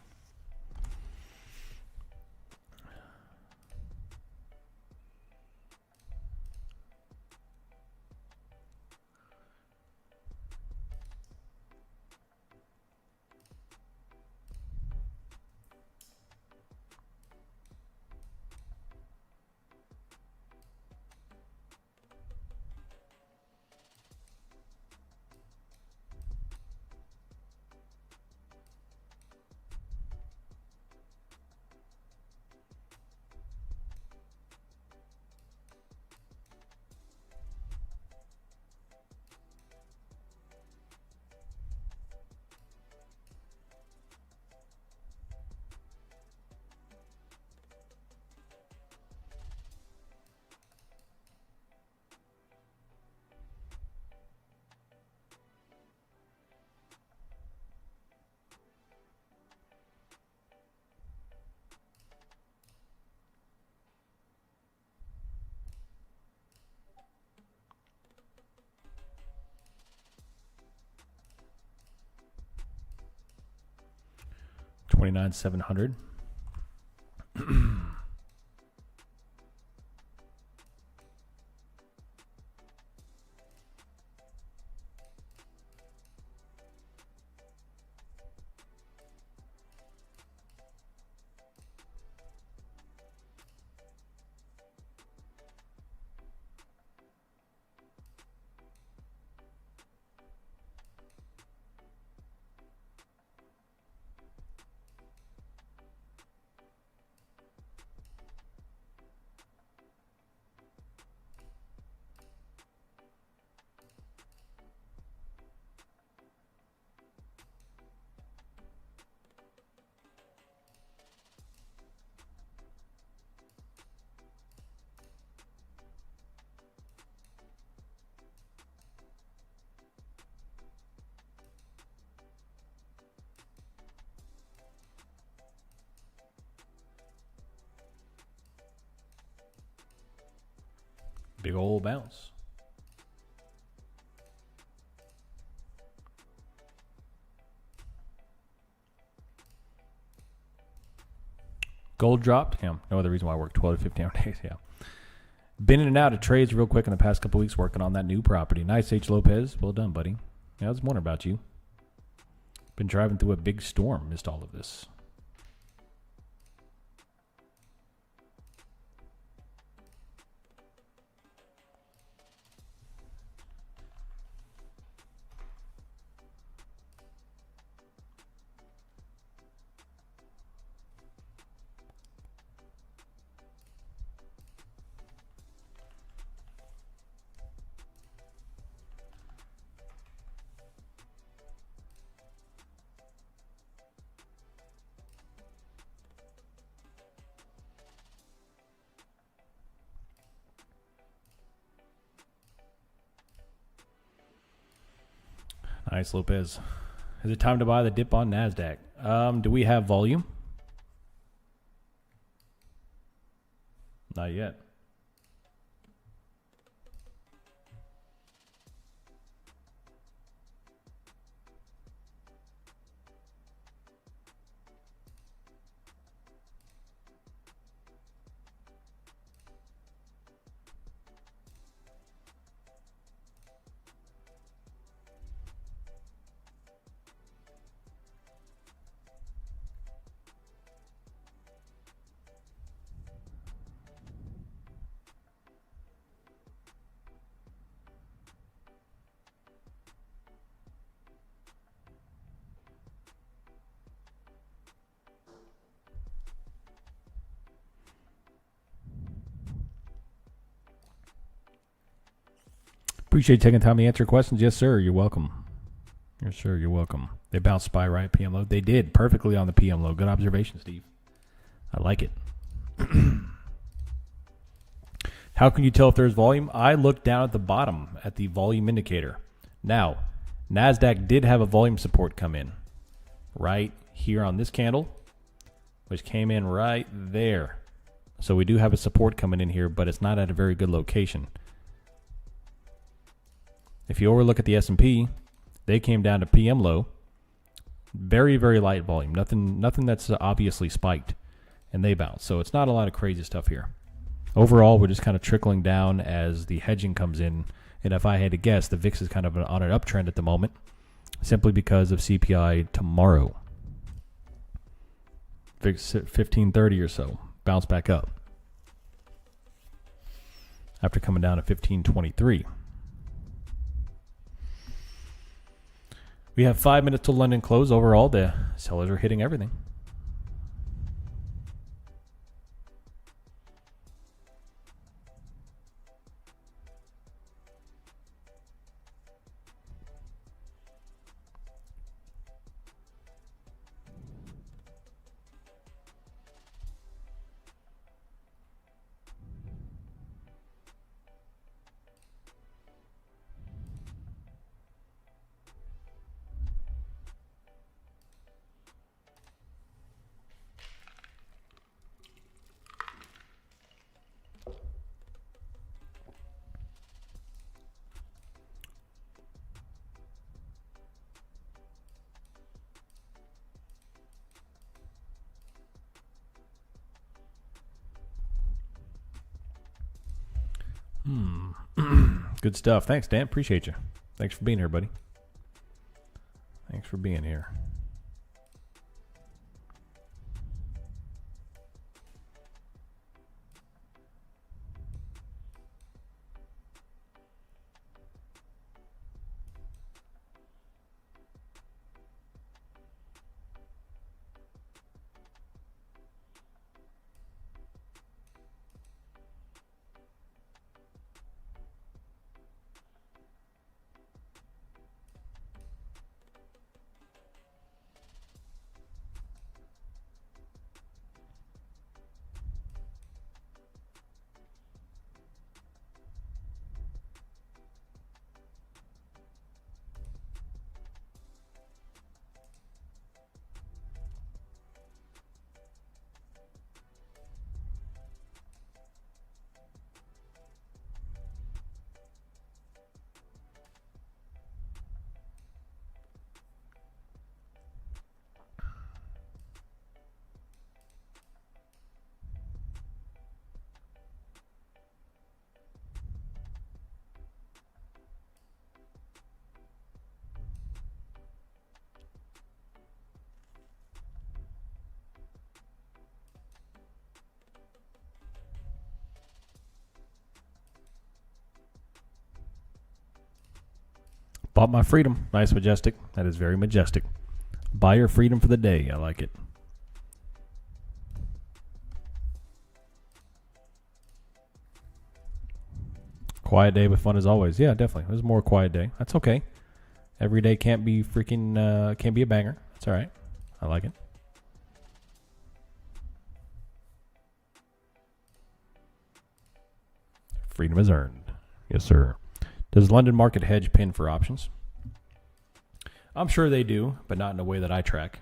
$29,700. Big old bounce. Gold dropped. Yeah, no other reason why I work 12 to 15 hour days. Yeah. Been in and out of trades real quick in the past couple weeks working on that new property. Nice, H. Lopez. Well done, buddy. Yeah, I was wondering about you. Been driving through a big storm. Missed all of this. Nice, Lopez. Is it time to buy the dip on NASDAQ? Do we have volume? Not yet. Appreciate you taking time to answer questions. Yes, sir. You're welcome. Yes, sir. You're welcome. They bounced by right PM low. They did perfectly on the PM low. Good observation, Steve. I like it. How can you tell if there's volume? I look down at the bottom at the volume indicator. Now, NASDAQ did have a volume support come in right here on this candle, which came in right there. So we do have a support coming in here, but it's not at a very good location. If you overlook at the S&P, they came down to PM low. Very, very light volume. Nothing that's obviously spiked. And they bounced. So it's not a lot of crazy stuff here. Overall, we're just kind of trickling down as the hedging comes in. And if I had to guess, the VIX is kind of on an uptrend at the moment, simply because of CPI tomorrow. VIX at 1530 or so. Bounce back up. After coming down to 1523. We have 5 minutes till London close. Overall, the sellers are hitting everything. Good stuff. Thanks, Dan. Appreciate you. Thanks for being here, buddy. Thanks for being here. Bought my freedom. Nice, majestic. That is very majestic. Buy your freedom for the day. I like it. Quiet day, but fun as always. Yeah, definitely. It was more quiet day. That's okay. Every day can't be can't be a banger. That's all right. I like it. Freedom is earned. Yes, sir. Does London Market Hedge pin for options? I'm sure they do, but not in a way that I track.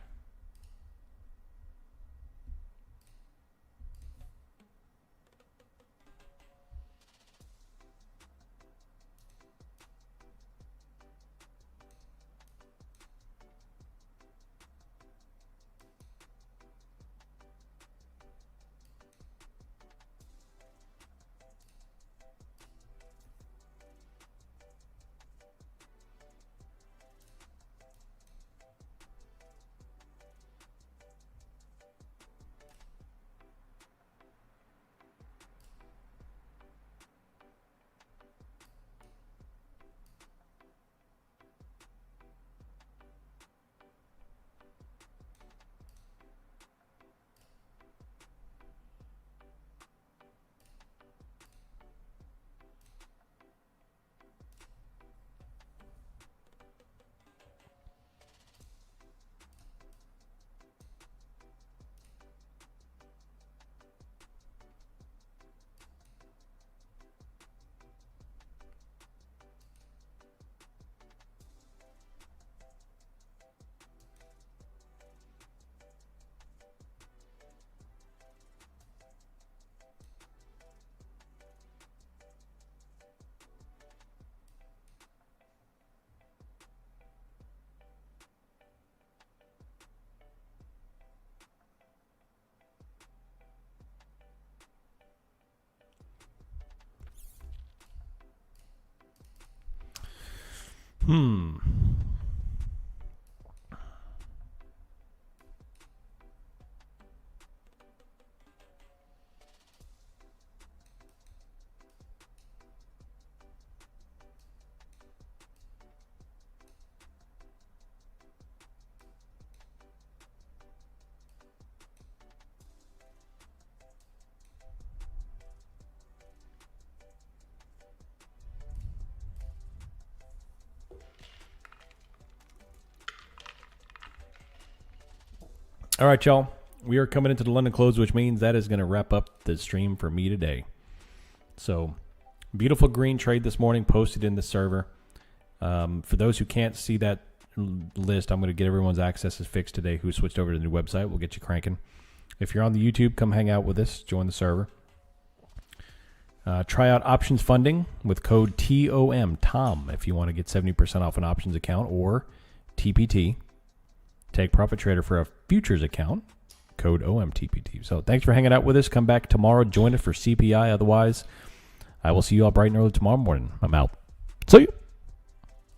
All right, y'all. We are coming into the London close, which means that is going to wrap up the stream for me today. So, beautiful green trade this morning posted in the server. For those who can't see that list, I'm going to get everyone's accesses fixed today who switched over to the new website. We'll get you cranking. If you're on the YouTube, come hang out with us. Join the server. Try out options funding with code TOM, if you want to get 70% off an options account, or TPT. Take Profit Trader for a futures account, code OMTPT. So thanks for hanging out with us. Come back tomorrow. Join us for CPI. Otherwise, I will see you all bright and early tomorrow morning. I'm out. See you.